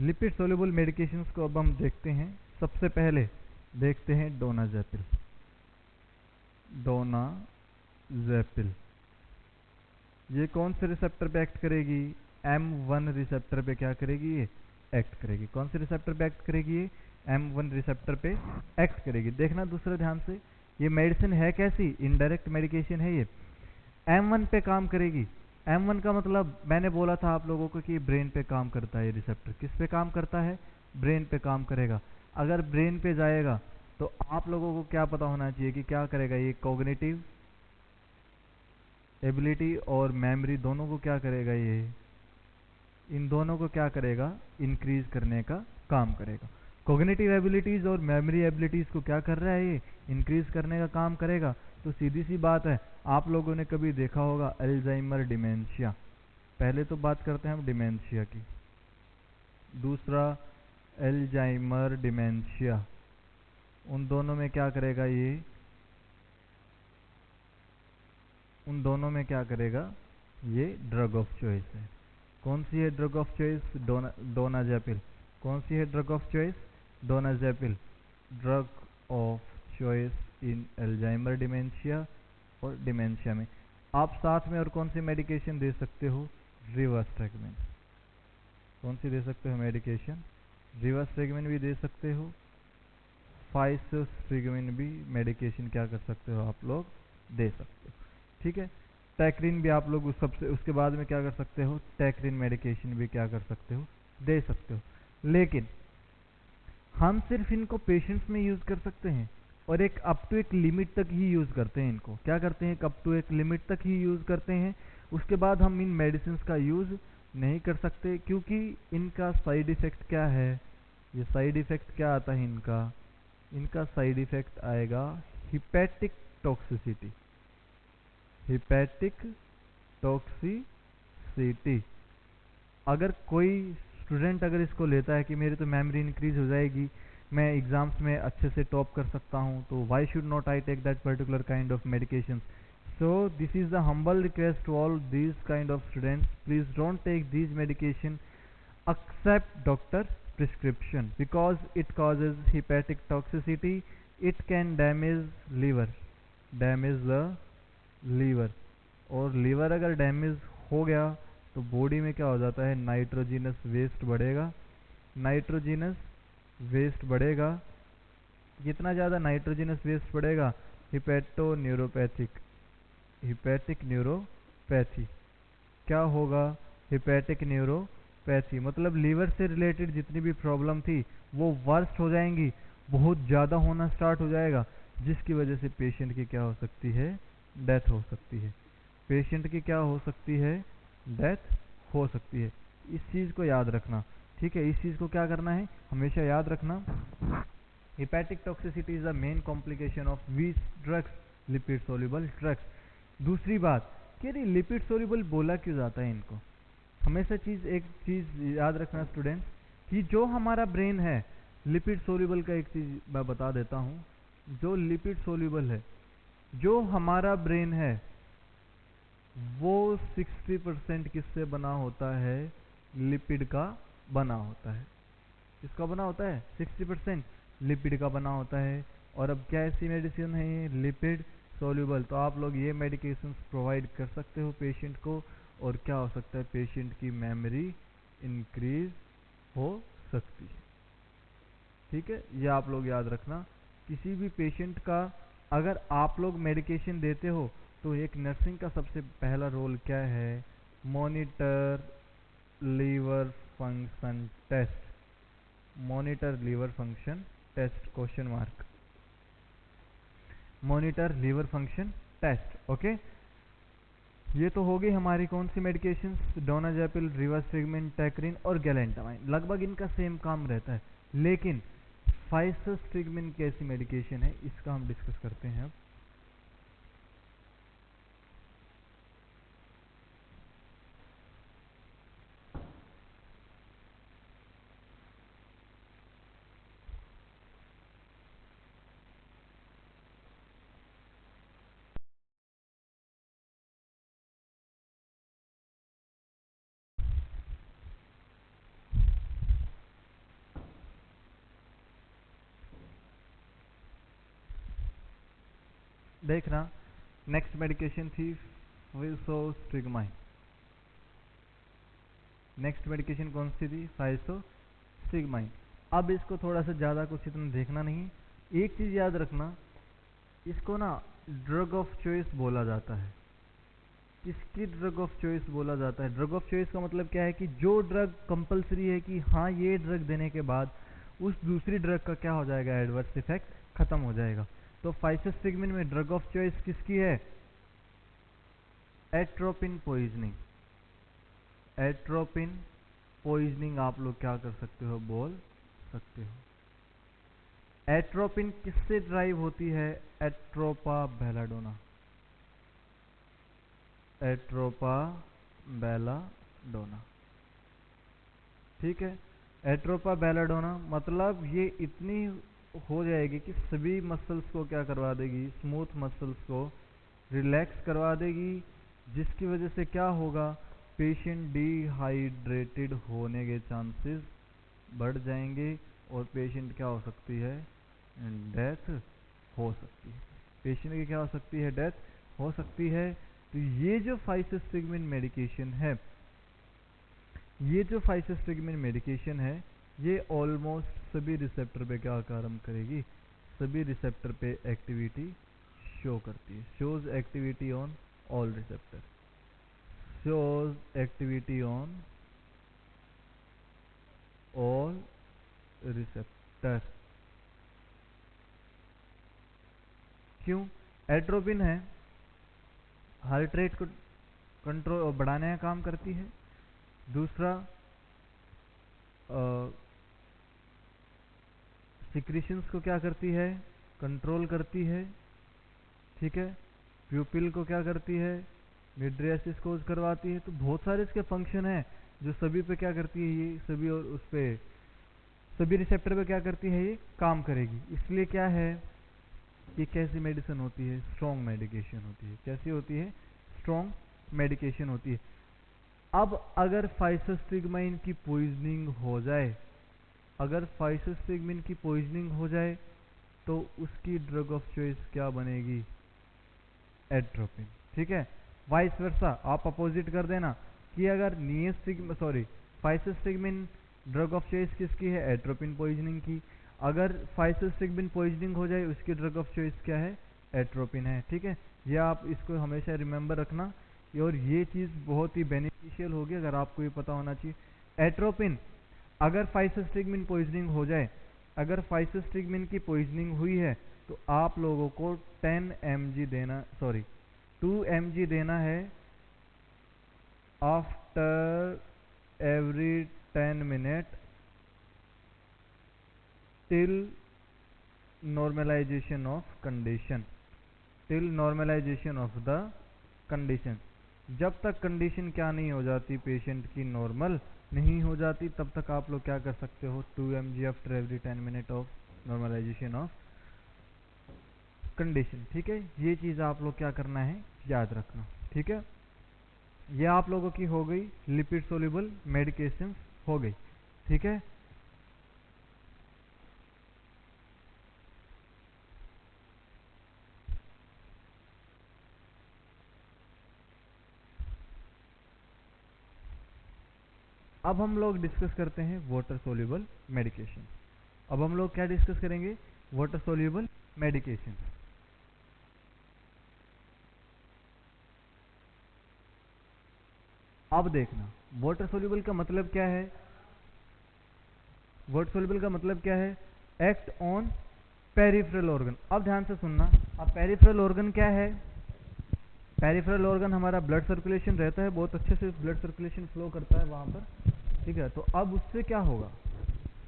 लिपिड सोल्यूबल मेडिकेशंस को अब हम देखते हैं। सबसे पहले देखते हैं डोनाजेपिल। डोनाजेपिल ये कौन से रिसेप्टर पे एक्ट करेगी? M1 रिसेप्टर पे क्या करेगी? ये एक्ट करेगी। कौन से रिसेप्टर पे एक्ट करेगी? ये M1 रिसेप्टर पे एक्ट करेगी। देखना दूसरे ध्यान से, ये मेडिसिन है कैसी? इनडायरेक्ट मेडिकेशन है। ये M1 पे काम करेगी। M1 का मतलब मैंने बोला था आप लोगों को कि ब्रेन पे काम करता है। ये रिसेप्टर किस पे काम करता है? ब्रेन पे काम करेगा। अगर ब्रेन पे जाएगा तो आप लोगों को क्या पता होना चाहिए कि क्या करेगा? ये कॉग्निटिव एबिलिटी और मेमोरी दोनों को क्या करेगा? ये इन दोनों को क्या करेगा? इंक्रीज करने का काम करेगा। कॉग्निटिव एबिलिटीज और मेमोरी एबिलिटीज को क्या कर रहा है? ये इंक्रीज करने का काम करेगा। तो सीधी सी बात है, आप लोगों ने कभी देखा होगा अल्जाइमर डिमेंशिया। पहले तो बात करते हैं हम डिमेंशिया की। दूसरा एल्जाइमर डिमेंशिया, उन दोनों में क्या करेगा ये, उन दोनों में क्या करेगा ये ड्रग ऑफ चॉइस है। कौन सी है ड्रग ऑफ चॉइस? डोनाजेपिल। कौन सी है drug of choice? Donepezil. Drug of choice in Alzheimer dementia और डिमेंशिया में। आप साथ में और कौन सी मेडिकेशन दे सकते हो? रिवास्ट्रेगमेन। कौन सी दे सकते हो मेडिकेशन? रिवास्ट्रेगमेन भी दे सकते हो, फाइसोस्ट्रिगमेन भी मेडिकेशन क्या कर सकते हो आप लोग, दे सकते हो। ठीक है, टैक्रिन भी आप लोग उस सबसे उसके बाद में क्या कर सकते हो, टैक्रिन मेडिकेशन भी क्या कर सकते हो, दे सकते हो। लेकिन हम सिर्फ इनको पेशेंट्स में यूज कर सकते हैं और एक अप टू एक लिमिट तक ही यूज करते हैं। इनको क्या करते हैं, अप टू एक लिमिट तक ही यूज करते हैं। उसके बाद हम इन मेडिसिन का यूज नहीं कर सकते, क्योंकि इनका साइड इफेक्ट क्या है, ये साइड इफेक्ट क्या आता है इनका, इनका साइड इफेक्ट आएगा हिपैटिक टॉक्सिसिटी। Hepatic toxicity. अगर कोई स्टूडेंट अगर इसको लेता है कि मेरी तो मेमोरी इंक्रीज हो जाएगी, मैं एग्जाम्स में अच्छे से टॉप कर सकता हूँ, तो why should not I take that particular kind of medication. So this is the humble request to all these kind of students, please don't take these medication except doctor prescription, because it causes hepatic toxicity, it can damage the liver, और liver अगर damage हो गया तो body में क्या हो जाता है, नाइट्रोजिनस वेस्ट बढ़ेगा। नाइट्रोजिनस वेस्ट बढ़ेगा, कितना ज़्यादा नाइट्रोजिनस वेस्ट बढ़ेगा, हिपैटो न्यूरोपैथिक, हिपैटिक न्यूरोपैथी। क्या होगा, हिपैटिक न्यूरोपैथी, मतलब लीवर से रिलेटेड जितनी भी प्रॉब्लम थी वो वर्स्ट हो जाएंगी, बहुत ज़्यादा होना स्टार्ट हो जाएगा, जिसकी वजह से पेशेंट की क्या हो सकती है, डेथ हो सकती है। पेशेंट की क्या हो सकती है, डेथ हो सकती है। इस चीज़ को याद रखना, ठीक है, इस चीज़ को क्या करना है, हमेशा याद रखना। Hepatic toxicity is the main complication of which drugs, lipid soluble drugs. दूसरी बात कि अरे लिपिड सोल्यूबल बोला क्यों जाता है इनको, हमेशा एक चीज़ याद रखना स्टूडेंट, कि जो हमारा ब्रेन है, लिपिड सोल्यूबल का एक चीज़ मैं बता देता हूँ, जो लिपिड सोल्यूबल है, जो हमारा ब्रेन है वो 60% किससे बना होता है, लिपिड का बना होता है। किसका बना होता है, 60% लिपिड का बना होता है। और अब क्या ऐसी मेडिसिन है ये, लिपिड सोल्यूबल, तो आप लोग ये मेडिकेशन प्रोवाइड कर सकते हो पेशेंट को, और क्या हो सकता है, पेशेंट की मेमोरी इंक्रीज हो सकती है। ठीक है, ये आप लोग याद रखना। किसी भी पेशेंट का अगर आप लोग मेडिकेशन देते हो तो एक नर्सिंग का सबसे पहला रोल क्या है, monitor liver function test, monitor liver function test, question mark, monitor liver function test. Okay, ये तो हो गई हमारी कौन सी मेडिकेशन, डोनाजेपिल, रिवास्ट्रिगमेन, टैक्रिन और गैलेंटामाइन, लगभग इनका सेम काम रहता है। लेकिन फाइसोस्ट्रिगमेन कैसी मेडिकेशन है, इसका हम डिस्कस करते हैं अब। देखना, नेक्स्ट मेडिकेशन थी फाइसोस्ट्रिगमाइन। नेक्स्ट मेडिकेशन कौन सी थी, फाइसोस्ट्रिगमाइन। अब इसको थोड़ा सा ज़्यादा कुछ इतना देखना नहीं, एक चीज़ याद रखना, इसको ना ड्रग ऑफ चॉइस बोला जाता है। किसकी ड्रग ऑफ चॉइस बोला जाता है, ड्रग ऑफ चॉइस का मतलब क्या है कि जो ड्रग कंपलसरी है कि हाँ ये ड्रग देने के बाद उस दूसरी ड्रग का क्या हो जाएगा, एडवर्स इफेक्ट खत्म हो जाएगा। तो फाइसोस्ट्रिगमेन में ड्रग ऑफ चॉइस किसकी है, एट्रोपिन पॉइजनिंग। एट्रोपिन पॉइजनिंग आप लोग क्या कर सकते हो, बोल सकते हो। एट्रोपिन किससे ड्राइव होती है, एट्रोपा बेलाडोना, एट्रोपा बेलाडोना। ठीक है, एट्रोपा बेलाडोना मतलब ये इतनी हो जाएगी कि सभी मसल्स को क्या करवा देगी, स्मूथ मसल्स को रिलैक्स करवा देगी, जिसकी वजह से क्या होगा, पेशेंट डिहाइड्रेटेड होने के चांसेस बढ़ जाएंगे और पेशेंट क्या हो सकती है, डेथ हो सकती है। पेशेंट की क्या हो सकती है, डेथ हो सकती है। तो ये जो फाइसेस्टिगमिन मेडिकेशन है, ये जो फाइसेस्टिगमिन मेडिकेशन है, ये ऑलमोस्ट सभी रिसेप्टर पे क्या काम करेगी, सभी रिसेप्टर पे एक्टिविटी शो करती है। Shows activity on all receptor, shows activity on all receptor. क्यों? एट्रोपिन है, हार्ट रेट को कंट्रोल बढ़ाने का काम करती है। दूसरा सिक्रीशंस को क्या करती है, कंट्रोल करती है। ठीक है, प्यूपिल को क्या करती है, मिड्रियासिस कोज करवाती है। तो बहुत सारे इसके फंक्शन हैं जो सभी पे क्या करती है, ये सभी और उस पे सभी रिसेप्टर पे क्या करती है, ये काम करेगी। इसलिए क्या है, ये कैसी मेडिसिन होती है, स्ट्रॉन्ग मेडिकेशन होती है। कैसी होती है, स्ट्रॉन्ग मेडिकेशन होती है। अब अगर फाइसेस्टिगमाइन की पॉइजनिंग हो जाए, अगर फाइसेस्टिगमाइन की पॉइजनिंग हो जाए तो उसकी ड्रग ऑफ चॉइस क्या बनेगी, एट्रोपिन। ठीक है, वाइस वर्सा आप अपोजिट कर देना कि अगर फाइसेस्टिगमाइन ड्रग ऑफ चॉइस किसकी है, एट्रोपिन पॉइजनिंग की। अगर फाइसेस्टिगमाइन पॉइजनिंग हो जाए उसकी ड्रग ऑफ चॉइस क्या है, एट्रोपिन है। ठीक है, ये आप इसको हमेशा रिमेंबर रखना और ये चीज़ बहुत ही बेनिफिशियल होगी अगर आपको ये पता होना चाहिए। एट्रोपिन अगर फाइसेस्टिगमाइन पॉइजनिंग हो जाए, अगर फाइसेस्टिगमाइन की पॉइजनिंग हुई है तो आप लोगों को 2 mg देना है after every 10 minute till normalization of condition, till normalization of the condition. जब तक कंडीशन क्या नहीं हो जाती, पेशेंट की नॉर्मल नहीं हो जाती, तब तक आप लोग क्या कर सकते हो, 2 mg after every 10 minute of normalization of condition. ठीक है, ये चीज़ आप लोग क्या करना है, याद रखना। ठीक है, ये आप लोगों की हो गई लिपिड सोल्यूबल मेडिकेशंस हो गई। ठीक है, अब हम लोग डिस्कस करते हैं वाटर सोल्यूबल मेडिकेशन। अब हम लोग क्या डिस्कस करेंगे, वाटर सोल्यूबल मेडिकेशन। अब देखना वाटर सोल्यूबल का मतलब क्या है, वाटर सोल्यूबल का मतलब क्या है, एक्ट ऑन पेरिफेरल ऑर्गन। अब ध्यान से सुनना, अब पेरिफेरल ऑर्गन क्या है, पेरिफेरल ऑर्गन हमारा ब्लड सर्कुलेशन रहता है, बहुत अच्छे से ब्लड सर्कुलेशन फ्लो करता है वहां पर। ठीक है, तो अब उससे क्या होगा,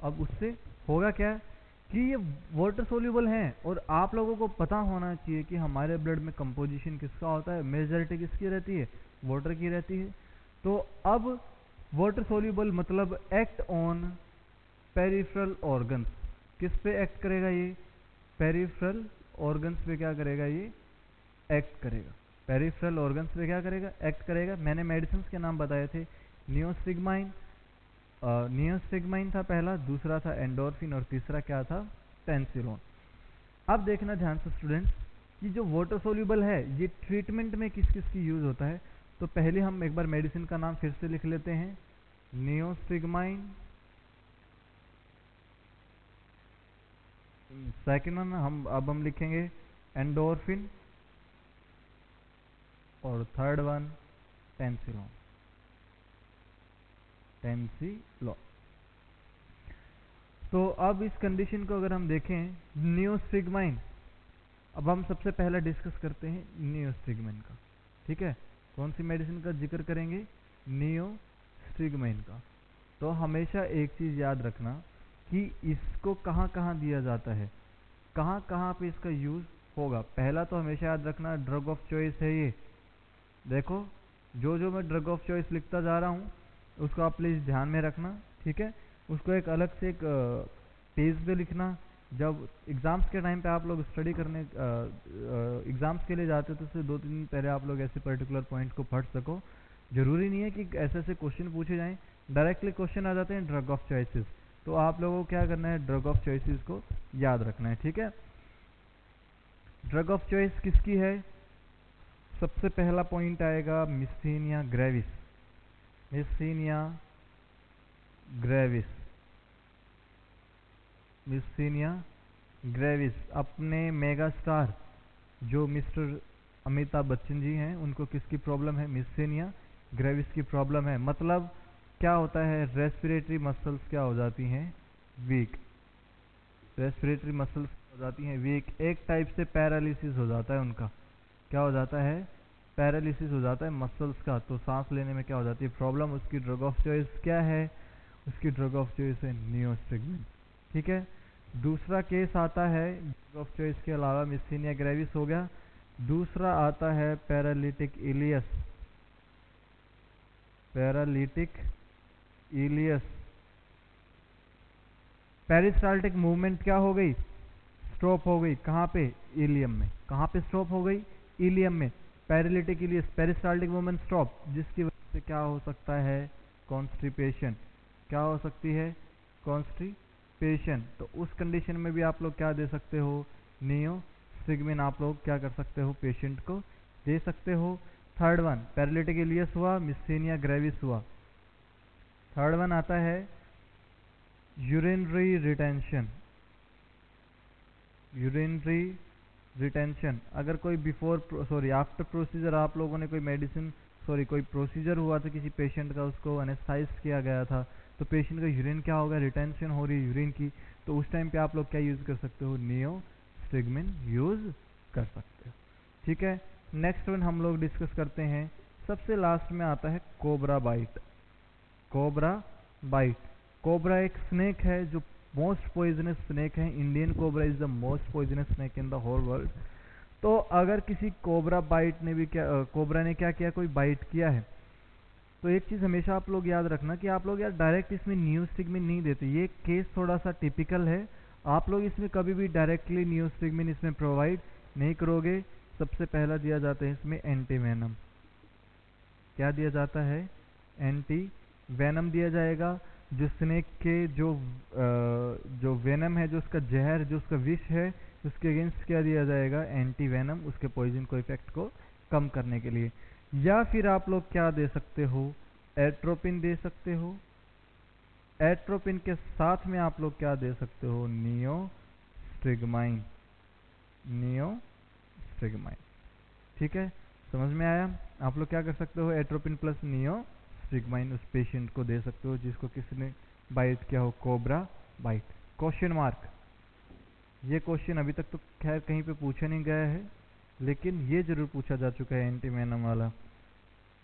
अब उससे होगा क्या कि ये वाटर सोल्यूबल हैं और आप लोगों को पता होना चाहिए कि हमारे ब्लड में कंपोजिशन किसका होता है, मेजॉरिटी किसकी रहती है, वाटर की रहती है। तो अब वाटर सोल्यूबल मतलब एक्ट ऑन पेरिफेरल ऑर्गन्स। किस पे एक्ट करेगा ये, पेरिफेरल ऑर्गन्स पे क्या करेगा, ये एक्ट करेगा। पेरिफेरल ऑर्गन्स पे क्या करेगा, एक्ट करेगा। मैंने मेडिसिन के नाम बताए थे, नियोस्टिगमाइन, नियोस्टिगमाइन था पहला, दूसरा था एंडोर्फिन और तीसरा क्या था, टेंसिलोन। अब देखना ध्यान से स्टूडेंट्स कि जो वाटर सोल्यूबल है ये ट्रीटमेंट में किस किस की यूज होता है। तो पहले हम एक बार मेडिसिन का नाम फिर से लिख लेते हैं, नियोस्टिगमाइन। सेकेंड वन हम लिखेंगे एंडोर्फिन और थर्ड वन टेंसिलोन, टेंसिलोन। तो अब इस कंडीशन को अगर हम देखें, नियोस्टिगमाइन, अब हम सबसे पहले डिस्कस करते हैं नियोस्टिगमाइन का। ठीक है, कौन सी मेडिसिन का जिक्र करेंगे, नियोस्टिगमाइन का। तो हमेशा एक चीज याद रखना कि इसको कहाँ कहाँ दिया जाता है, कहाँ कहाँ पे इसका यूज होगा। पहला तो हमेशा याद रखना ड्रग ऑफ चॉइस है ये। देखो जो मैं ड्रग ऑफ चॉइस लिखता जा रहा हूँ उसको आप प्लीज ध्यान में रखना। ठीक है, उसको एक अलग से एक पेज पे लिखना। जब एग्ज़ाम्स के टाइम पे आप लोग स्टडी करने एग्ज़ाम्स के लिए जाते हो तो उससे 2-3 दिन पहले आप लोग ऐसे पर्टिकुलर पॉइंट को पढ़ सको। ज़रूरी नहीं है कि ऐसे ऐसे क्वेश्चन पूछे जाएं, डायरेक्टली क्वेश्चन आ जाते हैं ड्रग ऑफ चॉइसेस, तो आप लोगों को क्या करना है, ड्रग ऑफ चॉइसेस को याद रखना है। ठीक है, ड्रग ऑफ चॉइस किसकी है? सबसे पहला पॉइंट आएगा myasthenia gravis. Myasthenia gravis, myasthenia gravis. अपने मेगा स्टार जो मिस्टर अमिताभ बच्चन जी हैं, उनको किसकी प्रॉब्लम है? मिस्थीनिया ग्रेविस की प्रॉब्लम है। मतलब क्या होता है, रेस्पिरेटरी मसल्स क्या हो जाती हैं? वीक। रेस्पिरेटरी मसल्स हो जाती हैं वीक। एक टाइप से पैरालिसिस हो जाता है उनका। क्या हो जाता है? पैरालिसिस हो जाता है मसल्स का। तो सांस लेने में क्या हो जाती है? प्रॉब्लम। उसकी ड्रग ऑफ चॉइस क्या है? उसकी ड्रग ऑफ चॉइस है नियोस्टिग्मिन। ठीक है, दूसरा केस आता है ड्रग ऑफ चॉइस के अलावा, मिस्थीनिया ग्रेविस हो गया। दूसरा आता है paralytic ileus. Paralytic ileus. Peristaltic movement क्या हो गई? स्टॉप हो गई। कहाँ पे? इलियम में। कहाँ पे स्टॉप हो गई? इलियम में। Paralytic ileus, peristaltic movement stop, जिसकी वजह से क्या हो सकता है? कॉन्स्टिपेशन। क्या हो सकती है? कॉन्स्टिपेशन। तो उस कंडीशन में भी आप लोग क्या दे सकते हो? नियोस्टिग्मिन आप लोग क्या कर सकते हो? पेशेंट को दे सकते हो। थर्ड वन पैरालिटिक इलियस हुआ, मिस्थीनिया ग्रेविस हुआ। थर्ड वन आता है यूरिनरी रिटेंशन। Urinary retention. अगर कोई आफ्टर प्रोसीजर आप लोगों ने कोई मेडिसिन कोई प्रोसीजर हुआ था किसी पेशेंट का, उसको एनेस्थाइज किया गया था, तो पेशेंट का यूरिन क्या होगा? रिटेंशन हो रही है यूरिन की। तो उस टाइम पे आप लोग क्या यूज़ कर सकते हो? नियोस्टिग्मिन यूज़ कर सकते हो। ठीक है, नेक्स्ट वन हम लोग डिस्कस करते हैं। सबसे लास्ट में आता है cobra bite. Cobra bite. Cobra एक स्नेक है जो मोस्ट पॉइजनस स्नेक है। Indian cobra is the most poisonous snake in the whole world. तो अगर किसी कोबरा बाइट ने भी कोबरा ने क्या किया, कोई बाइट किया है, तो एक चीज़ हमेशा आप लोग याद रखना कि आप लोग यार डायरेक्ट इसमें नियोस्टिग्मिन नहीं देते। ये केस थोड़ा सा टिपिकल है। आप लोग इसमें कभी भी डायरेक्टली नियोस्टिग्मिन इसमें प्रोवाइड नहीं करोगे। सबसे पहला दिया जाता है इसमें एंटी वेनम। क्या दिया जाता है? एंटी वेनम दिया जाएगा। जो स्नेक के जो वेनम है, जो उसका जहर, जो उसका विष है, उसके अगेंस्ट क्या दिया जाएगा? एंटी वेनम, उसके पॉइजन को इफेक्ट को कम करने के लिए। या फिर आप लोग क्या दे सकते हो? एट्रोपिन दे सकते हो। एट्रोपिन के साथ में आप लोग क्या दे सकते हो? नियोस्टिग्माइन। नियोस्टिग्माइन। ठीक है, समझ में आया? आप लोग क्या कर सकते हो? एट्रोपिन प्लस नियोस्टिग्माइन उस पेशेंट को दे सकते हो जिसको किसने बाइट किया हो? Cobra bite. Question mark. ये क्वेश्चन अभी तक तो खैर कहीं पे पूछा नहीं गया है, लेकिन ये जरूर पूछा जा चुका है एंटी वेनम वाला।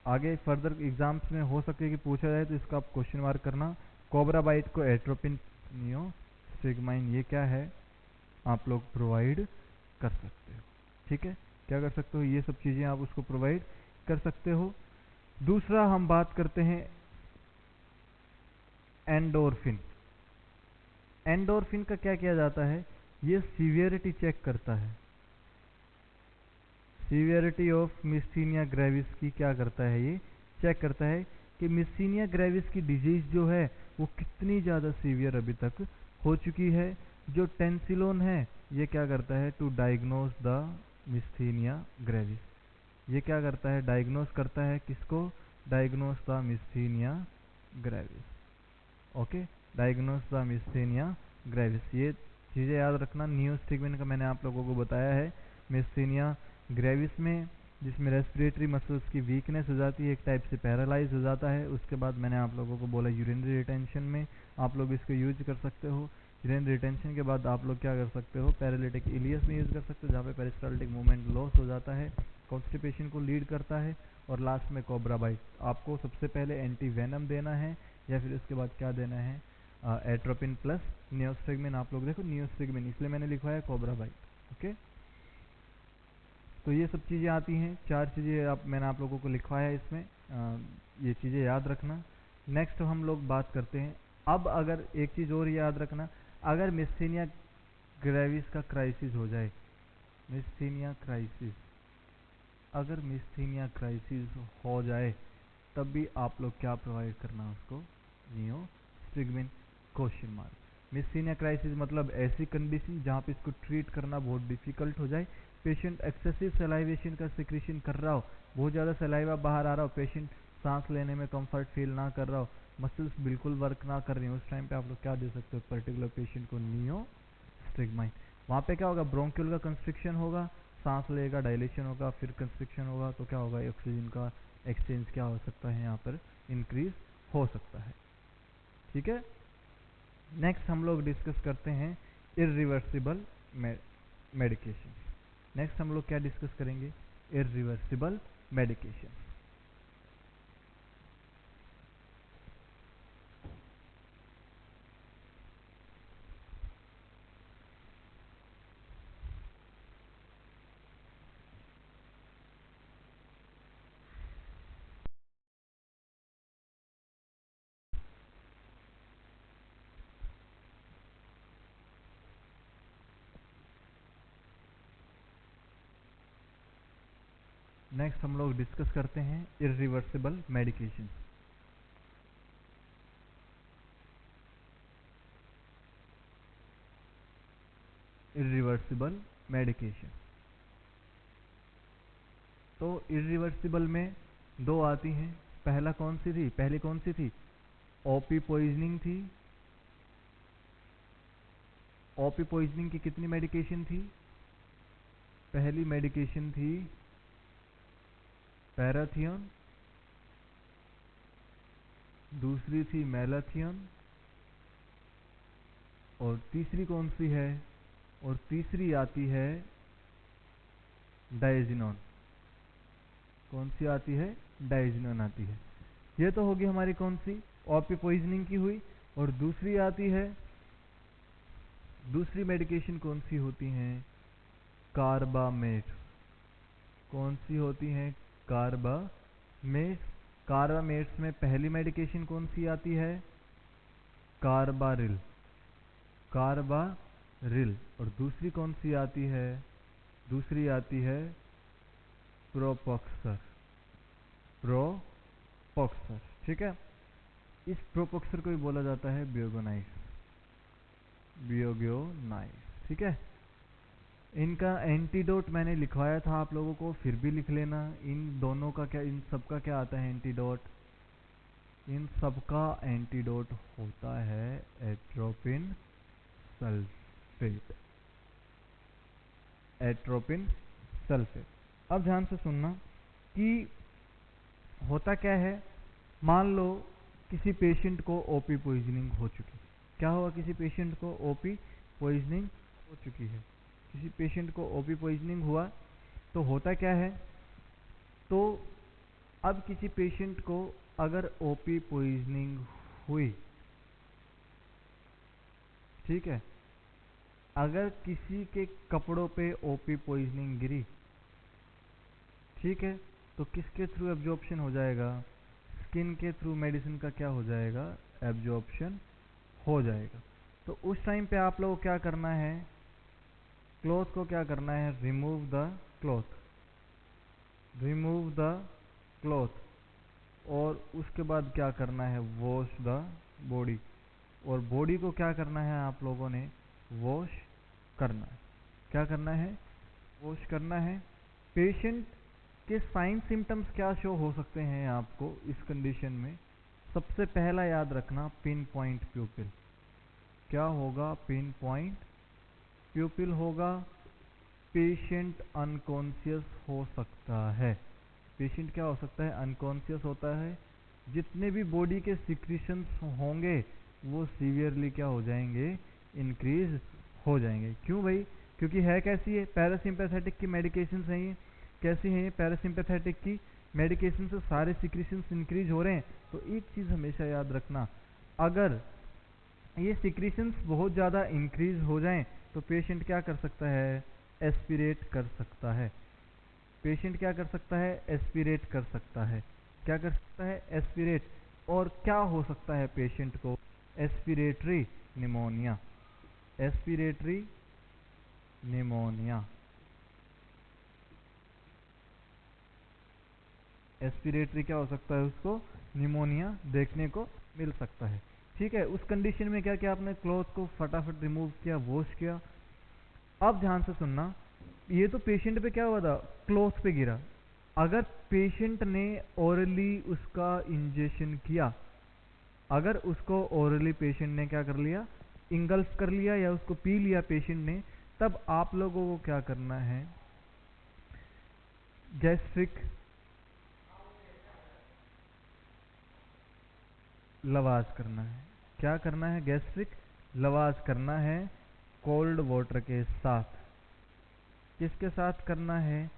आगे फर्दर एग्जाम्स में हो सके कि पूछा जाए, तो इसका आप क्वेश्चन मार्क करना। कोबरा बाइट को एट्रोपिन नियोस्टिग्माइन ये क्या है, आप लोग प्रोवाइड कर सकते हो। ठीक है, क्या कर सकते हो? ये सब चीज़ें आप उसको प्रोवाइड कर सकते हो। दूसरा हम बात करते हैं एंडोर्फिन। एंडोर्फिन का क्या किया जाता है? ये सीवियरिटी चेक करता है। सीवियरिटी ऑफ मिस्थीनिया ग्रेविस की क्या करता है? ये चेक करता है कि मिस्थीनिया ग्रेविस की डिजीज जो है वो कितनी ज़्यादा सीवियर अभी तक हो चुकी है। जो टेंसिलोन है ये क्या करता है? To diagnose the myasthenia gravis. ये क्या करता है? डायग्नोज करता है किसको? Diagnose the myasthenia gravis. Okay, diagnose the myasthenia gravis. ये चीज़ें याद रखना। नियोस्टिग्मिन का मैंने आप लोगों को बताया है। मिस्थीनिया ग्रेविस में जिसमें रेस्पिरेटरी मसल्स की वीकनेस हो जाती है, एक टाइप से पैरालाइज हो जाता है। उसके बाद मैंने आप लोगों को बोला यूरिनरी रिटेंशन में आप लोग इसको यूज कर सकते हो। यूरिनरी रिटेंशन के बाद आप लोग क्या कर सकते हो? पैरालिटिक इलियस में यूज कर सकते हो, जहाँ पे पेरिस्टाल्टिक मूवमेंट लॉस हो जाता है, कॉन्स्टिपेशन को लीड करता है। और लास्ट में कोबरा बाइट। आपको सबसे पहले एंटी वेनम देना है, या फिर उसके बाद क्या देना है? Atropine plus neostigmine. आप लोग देखो नियोस्टिग्मिन इसलिए मैंने लिखवाया कोबरा बाइट। ओके, तो ये सब चीज़ें आती हैं। 4 चीज़ें मैंने आप लोगों को लिखवाया है इसमें। ये चीज़ें याद रखना। नेक्स्ट हम लोग बात करते हैं अब अगर एक चीज़ और याद रखना, अगर मिस्थीनिया ग्रेविस का क्राइसिस हो जाए, मिस्थीनिया क्राइसिस, अगर मिस्थीनिया क्राइसिस हो जाए तब भी आप लोग क्या प्रोवाइड करना उसको, नियोस्टिग्मिन क्वेश्चन मार्क। मिस्थीनिया क्राइसिस मतलब ऐसी कंडीशन जहाँ पे इसको ट्रीट करना बहुत डिफिकल्ट हो जाए, पेशेंट एक्सेसिव सलाइवेशन का सिक्रीशन कर रहा हो, बहुत ज़्यादा सलाइवा बाहर आ रहा हो, पेशेंट सांस लेने में कंफर्ट फील ना कर रहा हो, मसल्स बिल्कुल वर्क ना कर रही हो, उस टाइम पे आप लोग क्या दे सकते हो पर्टिकुलर पेशेंट को, नियोस्टिग्माइन। वहाँ पे क्या होगा, ब्रोंक्यूल का कंस्ट्रिक्शन होगा, सांस लेगा, डायलेशन होगा, फिर कंस्ट्रिक्शन होगा, तो क्या होगा, ऑक्सीजन का एक्सचेंज क्या हो सकता है यहाँ पर, इंक्रीज हो सकता है। ठीक है, नेक्स्ट हम लोग डिस्कस करते हैं इरिवर्सिबल मेडिकेशन। नेक्स्ट हम लोग क्या डिस्कस करेंगे, इरिवर्सिबल मेडिकेशन। नेक्स्ट हम लोग डिस्कस करते हैं इरिवर्सिबल मेडिकेशन। इरिवर्सिबल मेडिकेशन, तो इरिवर्सिबल में दो आती हैं, पहला कौन सी थी, पहली कौन सी थी, ओपी पॉइजनिंग थी। ओपी पॉइजनिंग की कितनी मेडिकेशन थी, पहली मेडिकेशन थी पैराथियन, दूसरी थी मैलाथियन, और तीसरी कौन सी है, और तीसरी आती है डायजिनोन। कौन सी आती है, डायजिनोन आती है। ये तो होगी हमारी कौन सी, ओपी पॉइजनिंग की हुई, और दूसरी आती है, दूसरी मेडिकेशन कौन सी होती हैं, कार्बामेट। कौन सी होती हैं, कार्बामेट। कार्बामेट्स में पहली मेडिकेशन कौन सी आती है, कार्बारिल, कार्बारिल, और दूसरी कौन सी आती है, दूसरी आती है प्रोपोक्सर, प्रोपोक्सर। ठीक है, इस प्रोपोक्सर को भी बोला जाता है बियोगोनाइस, बियोगोनाइस। ठीक है, इनका एंटीडोट मैंने लिखवाया था आप लोगों को, फिर भी लिख लेना। इन दोनों का क्या, इन सब का क्या आता है एंटीडोट, इन सब का एंटीडोट होता है एट्रोपिन सल्फेट, एट्रोपिन सल्फेट। अब ध्यान से सुनना कि होता क्या है, मान लो किसी पेशेंट को ओपी पॉइजनिंग हो चुकी, क्या हुआ, किसी पेशेंट को ओपी पॉइजनिंग हो चुकी है, किसी पेशेंट को ओपी पॉइजनिंग हुआ, तो होता क्या है, तो अब किसी पेशेंट को अगर ओपी पॉइजनिंग हुई, ठीक है, अगर किसी के कपड़ों पे ओपी पॉइजनिंग गिरी, ठीक है, तो किसके थ्रू एब्जॉर्प्शन हो जाएगा, स्किन के थ्रू मेडिसिन का क्या हो जाएगा, एब्जॉर्प्शन हो जाएगा। तो उस टाइम पे आप लोगों को क्या करना है, क्लॉथ को क्या करना है, remove the cloth, remove the cloth, और उसके बाद क्या करना है, वॉश द बॉडी, और बॉडी को क्या करना है आप लोगों ने, वॉश करना है। क्या करना है, वॉश करना है। पेशेंट के साइन सिम्टम्स क्या शो हो सकते हैं आपको इस कंडीशन में, सबसे पहला याद रखना, पिन पॉइंट प्यूपिल। क्या होगा, पिन पॉइंट प्यूपिल होगा। पेशेंट अनकॉन्शियस हो सकता है, पेशेंट क्या हो सकता है, अनकॉन्शियस होता है। जितने भी बॉडी के सिक्रीशंस होंगे वो सीवियरली क्या हो जाएंगे, इंक्रीज हो जाएंगे। क्यों भाई, क्योंकि है कैसी है, पैरासिम्पैथेटिक की मेडिकेशन है ये, कैसी है ये, पैरासिम्पैथेटिक की मेडिकेशन से सारे सिक्रीशंस इंक्रीज हो रहे हैं। तो एक चीज़ हमेशा याद रखना, अगर ये सिक्रीशंस बहुत ज़्यादा इंक्रीज हो जाएं तो पेशेंट क्या कर सकता है, एस्पिरेट कर सकता है। पेशेंट क्या कर सकता है, एस्पिरेट कर सकता है। क्या कर सकता है, एस्पिरेट। और क्या हो सकता है पेशेंट को, एस्पिरेटरी निमोनिया, एस्पिरेटरी निमोनिया, एस्पिरेटरी क्या हो सकता है, उसको निमोनिया देखने को मिल सकता है। ठीक है, उस कंडीशन में क्या किया आपने, क्लॉथ को फटाफट रिमूव किया, वॉश किया। अब ध्यान से सुनना, ये तो पेशेंट पे क्या हुआ था, क्लॉथ पे गिरा। अगर पेशेंट ने ओरली उसका इंजेक्शन किया, अगर उसको ओरली पेशेंट ने क्या कर लिया, इंगल्फ कर लिया या उसको पी लिया पेशेंट ने, तब आप लोगों को क्या करना है, गैस्ट्रिक लवाज करना है। क्या करना है, गैस्ट्रिक लवाज करना है कोल्ड वाटर के साथ। किसके साथ करना है,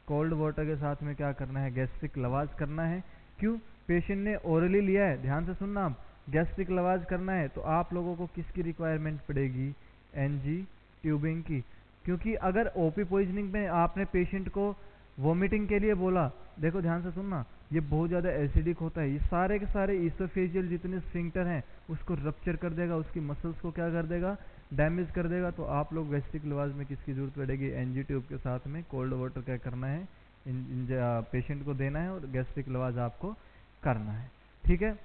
कोल्ड वाटर के साथ में क्या करना है, गैस्ट्रिक लवाज करना है। क्यों, पेशेंट ने ओरली लिया है, ध्यान से सुनना, आप गैस्ट्रिक लवाज करना है तो आप लोगों को किसकी रिक्वायरमेंट पड़ेगी, एनजी ट्यूबिंग की। क्योंकि अगर ओपी पॉइजनिंग में आपने पेशेंट को वोमिटिंग के लिए बोला, देखो ध्यान से सुनना, ये बहुत ज़्यादा एसिडिक होता है, ये सारे के सारे इसोफेजियल जितने स्फिंक्टर हैं उसको रप्चर कर देगा, उसकी मसल्स को क्या कर देगा, डैमेज कर देगा। तो आप लोग गैस्ट्रिक लवाज में किसकी जरूरत पड़ेगी, एनजी ट्यूब के साथ में कोल्ड वाटर क्या करना है, पेशेंट को देना है और गैस्ट्रिक लवाज आपको करना है। ठीक है,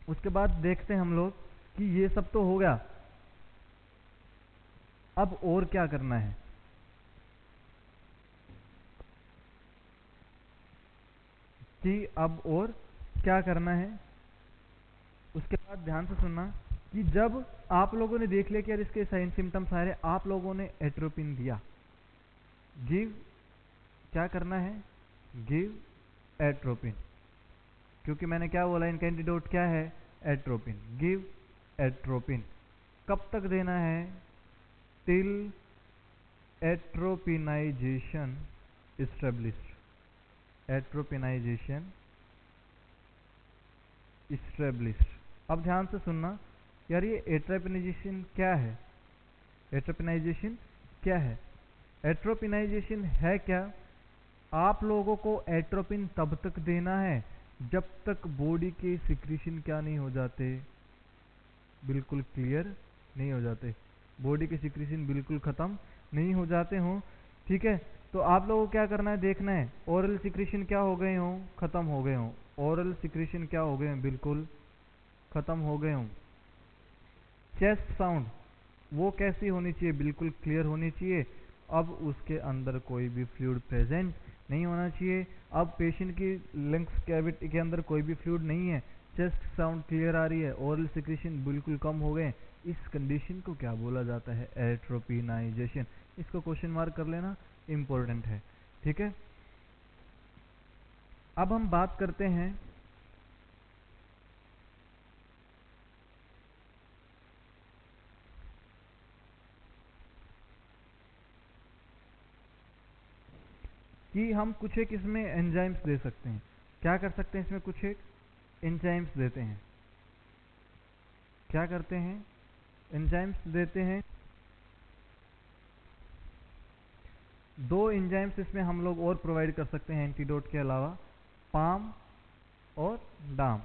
उसके बाद देखते हैं हम लोग कि ये सब तो हो गया, अब और क्या करना है। कि अब और क्या करना है, उसके बाद ध्यान से सुनना कि जब आप लोगों ने देख लिया कि यार इसके साइन सिम्टम्स आ रहे, आप लोगों ने एट्रोपिन दिया, गिव, क्या करना है, गिव एट्रोपिन। क्योंकि मैंने क्या बोला, इनका एंटीडोट क्या है, एट्रोपिन, गिव एट्रोपिन। कब तक देना है, टिल एट्रोपिनाइजेशन इस्टेब्लिश्ड, एट्रोपिनाइजेशन इस्टेब्लिश्ड। अब ध्यान से सुनना यार, ये एट्रोपिनाइजेशन क्या है, एट्रोपिनाइजेशन क्या है, एट्रोपिनाइजेशन है क्या, आप लोगों को एट्रोपिन तब तक देना है जब तक बॉडी के सिक्रीशन क्या नहीं हो जाते, बिल्कुल क्लियर नहीं हो जाते, बॉडी के सिक्रीशन बिल्कुल खत्म नहीं हो जाते हों। ठीक है, तो आप लोगों को क्या करना है, देखना है ओरल सिक्रीशन क्या हो गए हों, खत्म हो गए हों, ओरल सिक्रीशन क्या हो गए हैं, बिल्कुल खत्म हो गए हों। चेस्ट साउंड वो कैसी होनी चाहिए, बिल्कुल क्लियर होनी चाहिए। अब उसके अंदर कोई भी फ्लूइड प्रेजेंट नहीं होना चाहिए। अब पेशेंट की लंग्स कैविटी के अंदर कोई भी फ्लूइड नहीं है, चेस्ट साउंड क्लियर आ रही है, ओरल सिक्रीशन बिल्कुल कम हो गए, इस कंडीशन को क्या बोला जाता है, एट्रोपिनाइजेशन। इसको क्वेश्चन मार्क कर लेना, इंपॉर्टेंट है। ठीक है, अब हम बात करते हैं कि हम कुछ एक इसमें एंजाइम्स दे सकते हैं। क्या कर सकते हैं, इसमें कुछ एक एंजाइम्स देते हैं। क्या करते हैं, एंजाइम्स देते हैं। दो एंजाइम्स इसमें हम लोग और प्रोवाइड कर सकते हैं एंटीडोट के अलावा, पाम और डाम।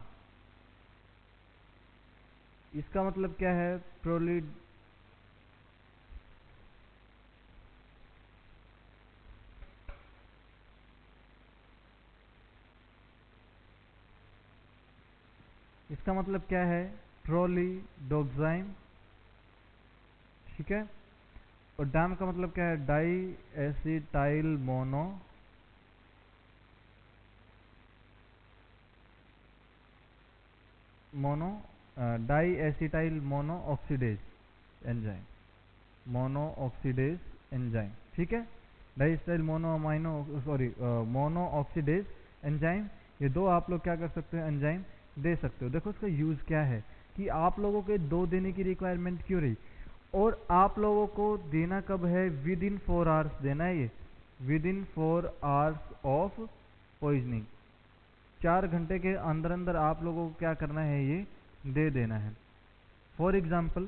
इसका मतलब क्या है, प्रोलिड, इसका मतलब क्या है, ट्रोलीडोग्जाइम। ठीक है, और डाम का मतलब क्या है, di acetyl mono, mono di acetyl mono oxidase enzyme, mono oxidase enzyme. ठीक है, di acetyl mono amino, sorry, mono oxidase enzyme. ये दो आप लोग क्या कर सकते हो, एंजाइम दे सकते हो। देखो इसका यूज क्या है, कि आप लोगों के दो देने की रिक्वायरमेंट क्यों रही, और आप लोगों को देना कब है, विद इन 4 आवर्स देना है, ये with in 4 hours of poisoning, 4 घंटे के अंदर अंदर आप लोगों को क्या करना है, ये दे देना है। फॉर एग्जाम्पल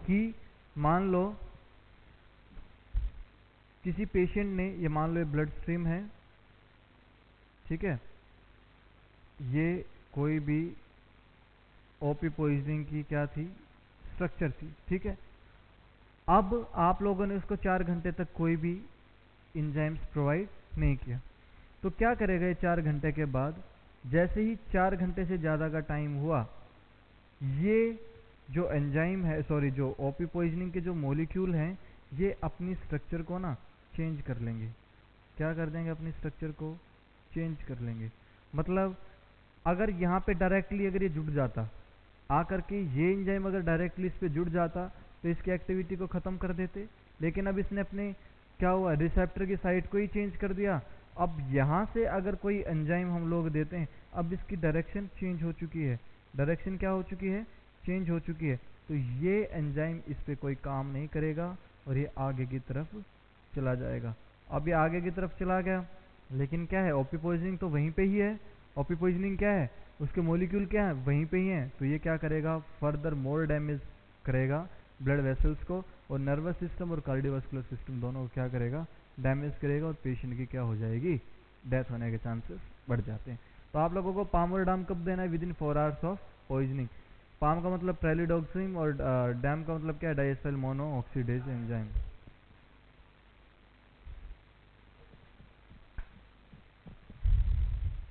कि मान लो किसी पेशेंट ने, ये मान लो ये ब्लड स्ट्रीम है, ठीक है, ये कोई भी ओपी पॉइजनिंग की क्या थी, स्ट्रक्चर थी, ठीक है। अब आप लोगों ने उसको 4 घंटे तक कोई भी एंजाइम्स प्रोवाइड नहीं किया, तो क्या करेगा ये 4 घंटे के बाद, जैसे ही 4 घंटे से ज़्यादा का टाइम हुआ, ये जो एंजाइम है, सॉरी जो ओपी पॉइजनिंग के जो मॉलिक्यूल हैं, ये अपनी स्ट्रक्चर को ना चेंज कर लेंगे। क्या कर देंगे, अपनी स्ट्रक्चर को चेंज कर लेंगे। मतलब अगर यहाँ पे डायरेक्टली अगर ये जुड़ जाता, आकर के ये एंजाइम अगर डायरेक्टली इस पे जुड़ जाता तो इसकी एक्टिविटी को ख़त्म कर देते, लेकिन अब इसने अपने क्या हुआ, रिसेप्टर की साइट को ही चेंज कर दिया। अब यहाँ से अगर कोई एंजाइम हम लोग देते हैं, अब इसकी डायरेक्शन चेंज हो चुकी है। डायरेक्शन क्या हो चुकी है, चेंज हो चुकी है। तो ये एंजाइम इस पे कोई काम नहीं करेगा और ये आगे की तरफ चला जाएगा। अब ये आगे की तरफ चला गया, लेकिन क्या है, ओपी पॉइजनिंग तो वहीं पे ही है। ओपी पॉइजनिंग क्या है, उसके मॉलिक्यूल क्या है, वहीं पे ही है। तो ये क्या करेगा, फर्दर मोर डैमेज करेगा ब्लड वेसल्स को, और नर्वस सिस्टम और कार्डियोवास्कुलर सिस्टम दोनों को क्या करेगा, डैमेज करेगा, और पेशेंट की क्या हो जाएगी, डेथ होने के चांसेस बढ़ जाते हैं। तो आप लोगों को पाम और डाम कब देना है, with in 4 hours of poisoning. Palm का मतलब प्रेलिडोक्सिम और डैम का मतलब क्या है, डाइएथाइल मोनो ऑक्सीडेज एंजाइम।